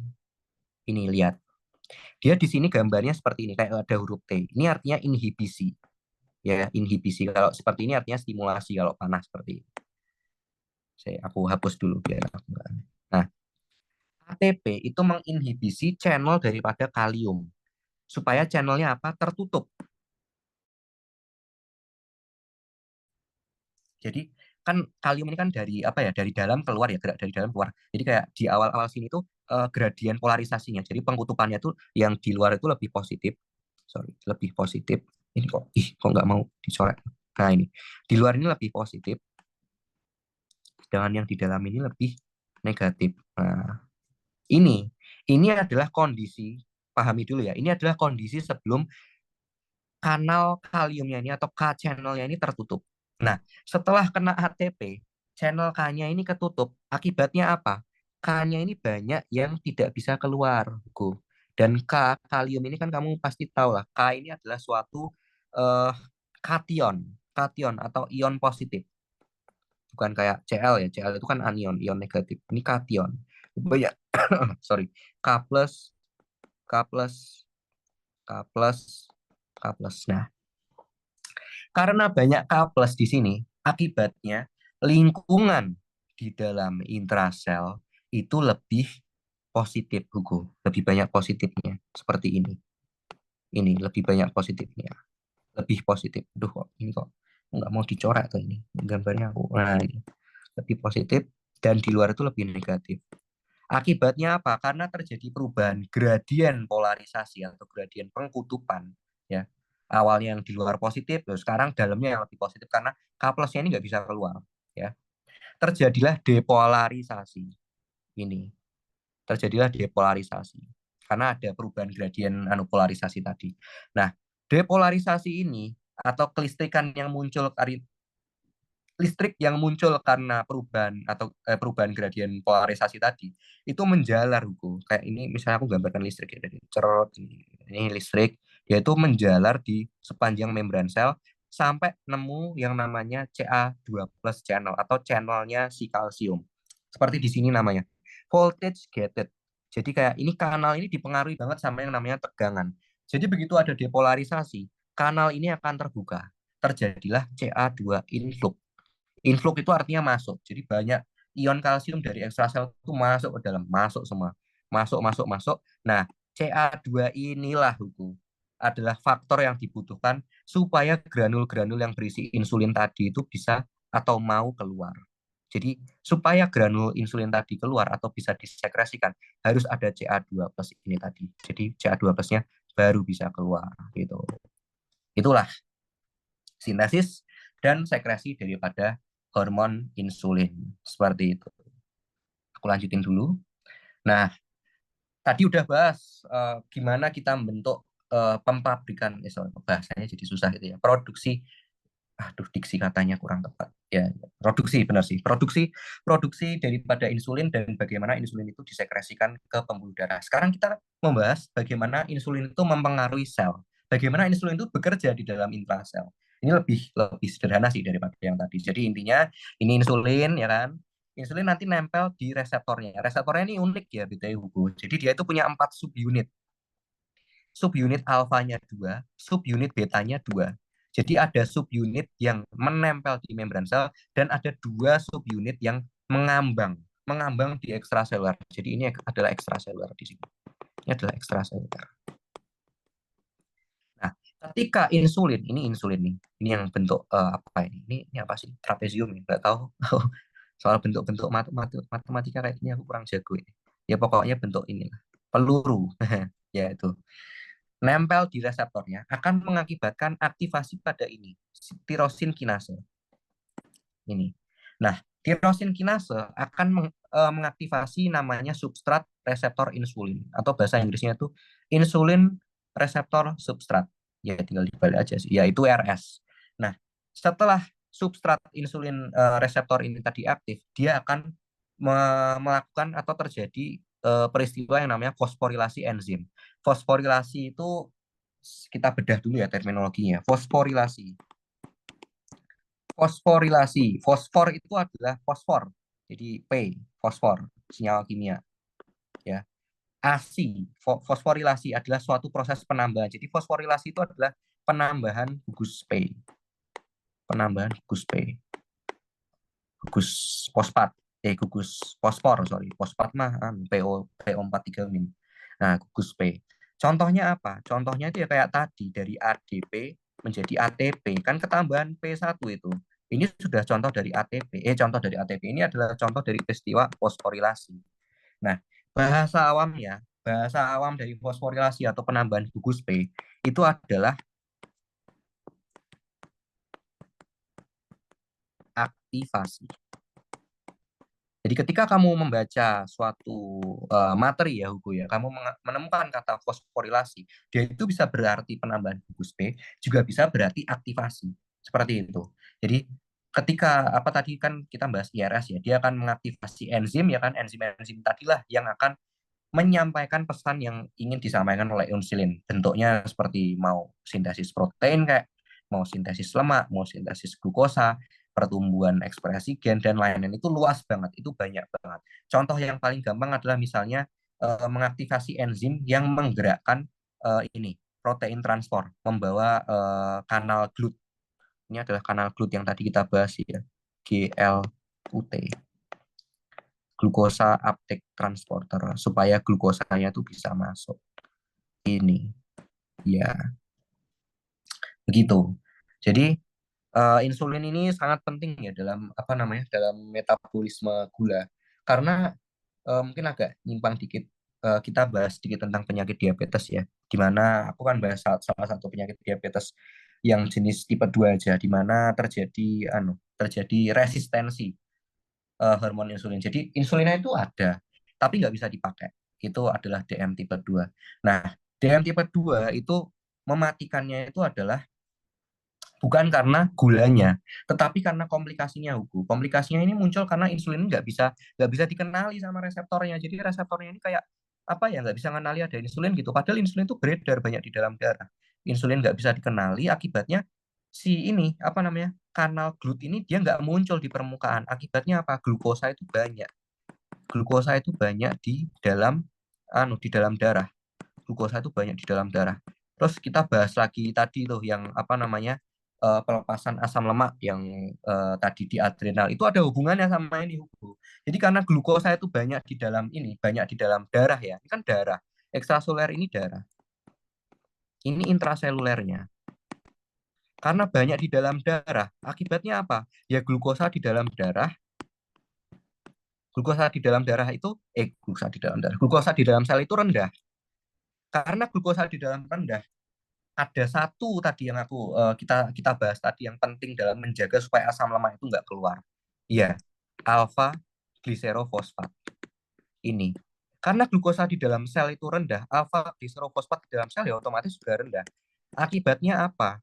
lihat, dia di sini gambarnya seperti ini kayak ada huruf T, ini artinya inhibisi ya, inhibisi. Kalau seperti ini artinya stimulasi kalau panas seperti ini. Aku hapus dulu biar aku nggak. Nah, ATP itu menginhibisi channel daripada kalium supaya channelnya apa? Tertutup. Jadi kan kalium ini kan dari apa ya? Dari dalam keluar ya, gerak dari dalam keluar. Jadi kayak di awal-awal sini tuh gradien polarisasinya. Jadi pengkutupannya tuh yang di luar itu lebih positif. Sorry, lebih positif. Ini kok nggak mau dicoret. Nah ini di luar ini lebih positif, sedangkan yang di dalam ini lebih negatif. Nah, ini ini adalah kondisi, pahami dulu ya. Ini adalah kondisi sebelum kanal kaliumnya ini atau K channelnya ini tertutup. Nah, setelah kena ATP, channel K-nya ini ketutup. Akibatnya apa? K-nya ini banyak yang tidak bisa keluar, Go. Dan kalium ini kan kamu pasti tahu lah, K ini adalah suatu eh, kation, kation atau ion positif. Bukan kayak Cl ya, Cl itu kan anion, ion negatif. Ini kation. Banyak, sorry, K plus, K plus, K plus, K plus. Nah, karena banyak K plus di sini, akibatnya lingkungan di dalam intrasel itu lebih positif, Hugo. Lebih banyak positifnya. Seperti ini. Ini lebih banyak positifnya. Lebih positif. Aduh, ini kok nggak mau dicoret tuh ini. Gambarnya aku. Nah, ini. Lebih positif dan di luar itu lebih negatif. Akibatnya apa? Karena terjadi perubahan gradien polarisasi atau gradien pengkutupan. Ya, awalnya yang di luar positif, terus sekarang dalamnya yang lebih positif karena K plusnya ini nggak bisa keluar. Ya, terjadilah depolarisasi. Ini terjadilah depolarisasi karena ada perubahan gradien polarisasi tadi. Nah, depolarisasi ini atau kelistrikan yang muncul listrik yang muncul karena perubahan gradien polarisasi tadi itu menjalar, Hugo. Kayak ini misalnya aku gambarkan listrik ya dari cerot ini listrik, yaitu menjalar di sepanjang membran sel sampai nemu yang namanya Ca2+ channel atau channelnya si kalsium. Seperti di sini namanya voltage gated. Jadi kayak ini kanal ini dipengaruhi banget sama yang namanya tegangan. Jadi begitu ada depolarisasi, kanal ini akan terbuka. Terjadilah Ca2 influx. Influx itu artinya masuk. Jadi banyak ion kalsium dari ekstrasel itu masuk ke dalam, masuk semua. Masuk, masuk, masuk. Nah, CA2 inilah hukum adalah faktor yang dibutuhkan supaya granul-granul yang berisi insulin tadi itu bisa atau mau keluar. Jadi supaya granul insulin tadi keluar atau bisa disekresikan harus ada CA2 plus ini tadi. Jadi CA2 plusnya baru bisa keluar gitu. Itulah sintesis dan sekresi daripada hormon insulin. Seperti itu. Aku lanjutin dulu. Nah, tadi udah bahas gimana kita membentuk pemabrikan, sorry, bahasanya jadi susah gitu ya. Produksi, aduh diksi katanya kurang tepat. Ya, produksi benar sih. Produksi daripada insulin dan bagaimana insulin itu disekresikan ke pembuluh darah. Sekarang kita membahas bagaimana insulin itu mempengaruhi sel. Bagaimana insulin itu bekerja di dalam intrasel. Ini lebih lebih sederhana sih daripada yang tadi. Jadi intinya ini insulin ya kan. Insulin nanti nempel di reseptornya. Reseptornya ini unik ya BTW Hugo. Jadi dia itu punya 4 subunit. Subunit alfanya 2, subunit betanya 2. Jadi ada subunit yang menempel di membran sel dan ada 2 subunit yang mengambang di ekstraseluler. Jadi ini adalah ekstraseluler di sini. Ini adalah ekstraseluler. Nah, ketika insulin nih, ini yang bentuk apa ini? Ini apa sih? Trapezium ya? Nggak tahu. Soal bentuk-bentuk matematika kayak ini aku kurang jago ini. Ya pokoknya bentuk inilah. Peluru. Ya itu nempel di reseptornya akan mengakibatkan aktivasi pada ini, tirosin kinase. Ini. Nah, tirosin kinase akan mengaktifasi namanya substrat reseptor insulin atau bahasa Inggrisnya itu insulin reseptor substrat. Ya tinggal dibalik aja sih, yaitu RS. Nah, setelah substrat insulin reseptor ini tadi aktif, dia akan melakukan atau terjadi peristiwa yang namanya fosforilasi enzim. Fosforilasi itu kita bedah dulu ya terminologinya. Fosforilasi. Fosforilasi. Fosfor itu adalah fosfor. Jadi P, fosfor, senyawa kimia. Ya. ASI, fosforilasi adalah suatu proses penambahan. Jadi fosforilasi itu adalah penambahan gugus P. Penambahan gugus P. Gugus fosfat. Gugus fosfor, sorry. Fosfat mah PO43 min. Nah, gugus P. Contohnya apa? Contohnya itu ya kayak tadi dari ADP menjadi ATP, kan ketambahan P1 itu. Ini sudah contoh dari ATP. Contoh dari ATP ini adalah contoh dari peristiwa fosforilasi. Nah, bahasa awam dari fosforilasi atau penambahan gugus P itu adalah aktivasi. Jadi ketika kamu membaca suatu materi ya Hugo ya, kamu menemukan kata fosforilasi, dia itu bisa berarti penambahan gugus P, juga bisa berarti aktivasi. Seperti itu. Jadi ketika apa tadi kan kita bahas IRS ya, dia akan mengaktifasi enzim ya kan, enzim-enzim tadilah yang akan menyampaikan pesan yang ingin disampaikan oleh insulin. Bentuknya seperti mau sintesis protein kayak mau sintesis lemak, mau sintesis glukosa, pertumbuhan ekspresi gen dan lain-lain itu luas banget, itu banyak banget. Contoh yang paling gampang adalah misalnya mengaktifasi enzim yang menggerakkan ini protein transport, membawa kanal GLUT. Ini adalah kanal GLUT yang tadi kita bahas ya, GLUT, glukosa uptake transporter, supaya glukosanya itu bisa masuk. Ini, ya, begitu. Jadi insulin ini sangat penting ya dalam apa namanya dalam metabolisme gula karena mungkin agak nyimpang dikit kita bahas sedikit tentang penyakit diabetes ya di mana aku kan bahas salah satu penyakit diabetes yang jenis tipe 2 aja di mana terjadi resistensi hormon insulin. Jadi insulinnya itu ada tapi nggak bisa dipakai. Itu adalah DM tipe 2. Nah, DM tipe 2 itu mematikannya itu adalah bukan karena gulanya, tetapi karena komplikasinya, Hugo. Komplikasinya ini muncul karena insulin nggak bisa dikenali sama reseptornya. Jadi reseptornya ini kayak apa ya nggak bisa mengenali ada insulin gitu. Padahal insulin itu beredar banyak di dalam darah. Insulin nggak bisa dikenali, akibatnya si ini apa namanya kanal GLUT ini dia nggak muncul di permukaan. Akibatnya apa? Glukosa itu banyak. Glukosa itu banyak di dalam darah. Glukosa itu banyak di dalam darah. Terus kita bahas lagi tadi tuh yang apa namanya pelepasan asam lemak yang tadi di adrenal itu ada hubungannya sama ini, Hugo. Jadi karena glukosa itu banyak di dalam ini, banyak di dalam darah ya. Ini kan darah. Ekstraseluler ini darah. Ini intraselulernya. Karena banyak di dalam darah, akibatnya apa? Ya glukosa di dalam sel itu rendah. Karena glukosa di dalam rendah, ada satu tadi yang kita kita bahas tadi yang penting dalam menjaga supaya asam lemak itu nggak keluar. Iya, alfa gliserofosfat ini. Karena glukosa di dalam sel itu rendah, alfa gliserofosfat di dalam sel ya otomatis juga rendah. Akibatnya apa?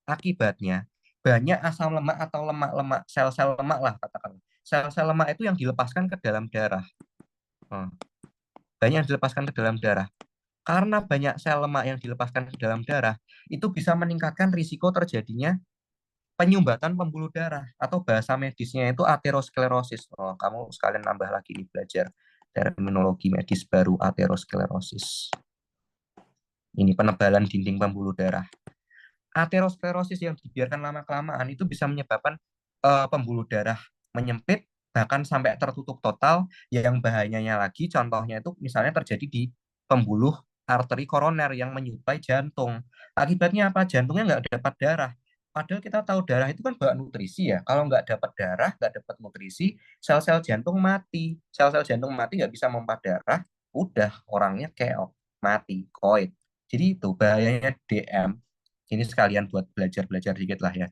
Akibatnya banyak asam lemak atau lemak-lemak, sel-sel lemak lah katakan. Sel-sel lemak itu yang dilepaskan ke dalam darah. Hmm, Banyak yang dilepaskan ke dalam darah. Karena banyak sel lemak yang dilepaskan ke dalam darah, itu bisa meningkatkan risiko terjadinya penyumbatan pembuluh darah atau bahasa medisnya itu aterosklerosis. Oh, kamu sekalian nambah lagi nih belajar terminologi medis baru aterosklerosis. Ini penebalan dinding pembuluh darah. Aterosklerosis yang dibiarkan lama-kelamaan itu bisa menyebabkan pembuluh darah menyempit bahkan sampai tertutup total. Yang bahayanya lagi contohnya itu misalnya terjadi di pembuluh arteri koroner yang menyuplai jantung. Akibatnya apa? Jantungnya nggak dapat darah. Padahal kita tahu darah itu kan bawa nutrisi ya. Kalau nggak dapat darah, nggak dapat nutrisi, sel-sel jantung mati. Sel-sel jantung mati nggak bisa memompa darah, udah orangnya keok, mati, koit. Jadi itu bahayanya DM. Ini sekalian buat belajar-belajar dikit lah ya.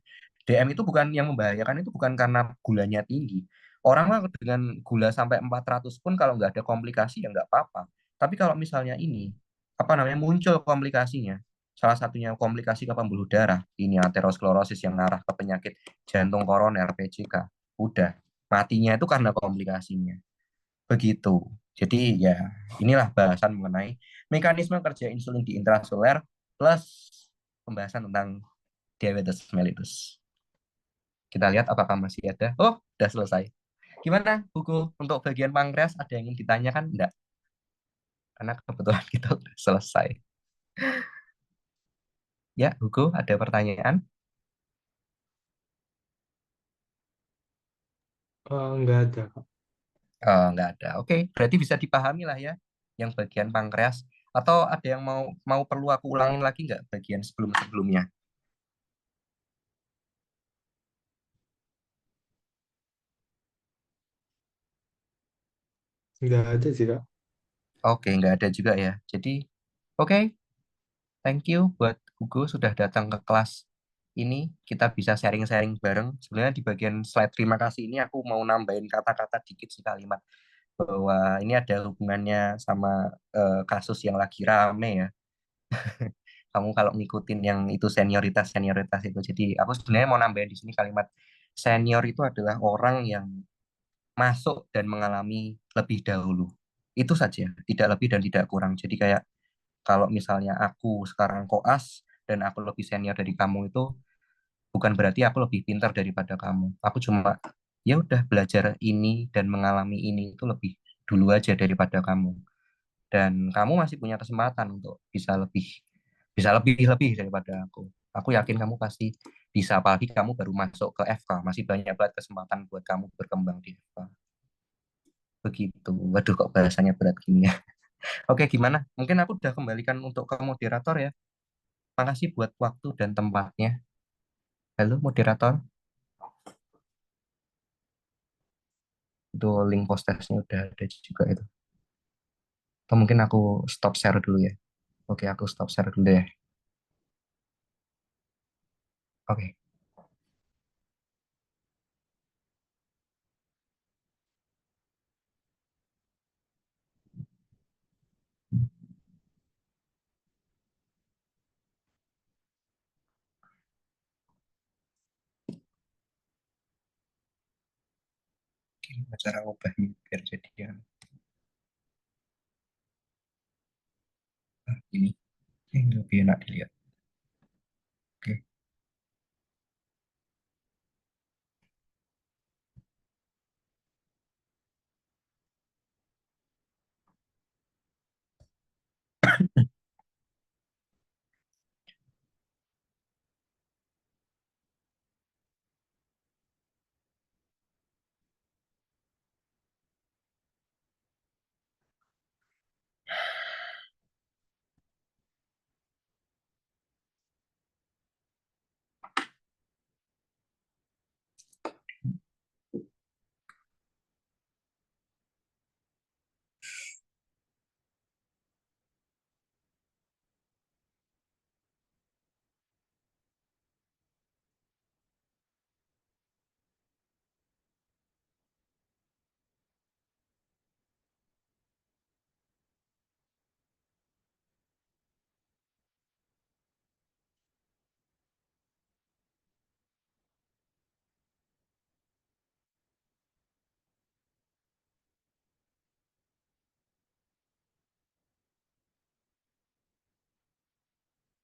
DM itu bukan yang membahayakan, itu bukan karena gulanya tinggi. Orang mah dengan gula sampai 400 pun kalau nggak ada komplikasi ya nggak apa-apa. Tapi kalau misalnya ini, apa namanya, muncul komplikasinya, salah satunya komplikasi ke pembuluh darah, ini aterosklerosis yang ngarah ke penyakit jantung koroner, PJK, udah, matinya itu karena komplikasinya. Begitu. Jadi ya inilah bahasan mengenai mekanisme kerja insulin di intraseluler plus pembahasan tentang diabetes mellitus. Kita lihat apakah masih ada. Oh, udah selesai. Gimana, buku untuk bagian pankreas ada yang ingin ditanyakan? Enggak, karena kebetulan kita udah selesai. Ya, buku ada pertanyaan? Nggak ada, Kak. Oh, enggak ada. Oke, berarti bisa dipahami lah ya yang bagian pankreas. Atau ada yang mau mau perlu aku ulangin lagi nggak bagian sebelum-sebelumnya? Nggak ada sih, Kak. Oke, nggak ada juga ya. Jadi, oke, thank you buat Hugo sudah datang ke kelas ini. Kita bisa sharing-sharing bareng. Sebenarnya di bagian slide terima kasih ini aku mau nambahin kata-kata dikit sih, kalimat bahwa ini ada hubungannya sama kasus yang lagi rame ya. Kamu kalau ngikutin yang itu senioritas itu. Jadi aku sebenarnya mau nambahin di sini kalimat senior itu adalah orang yang masuk dan mengalami lebih dahulu. Itu saja, tidak lebih dan tidak kurang. Jadi kayak kalau misalnya aku sekarang koas dan aku lebih senior dari kamu itu bukan berarti aku lebih pintar daripada kamu. Aku cuma ya udah belajar ini dan mengalami ini itu lebih dulu aja daripada kamu. Dan kamu masih punya kesempatan untuk bisa lebih lebih daripada aku. Aku yakin kamu pasti bisa, apalagi kamu baru masuk ke FK, masih banyak banget kesempatan buat kamu berkembang di FK. Begitu. Waduh, kok bahasanya berat gini ya. Oke, gimana? Mungkin aku udah kembalikan untuk ke moderator ya. Makasih buat waktu dan tempatnya. Halo, moderator. Itu link postnya udah ada juga itu. Atau mungkin aku stop share dulu ya. Oke, aku stop share dulu ya. Oke. Gimana cara ubahnya biar jadi yang ini. Ini lebih enak dilihat. Oke.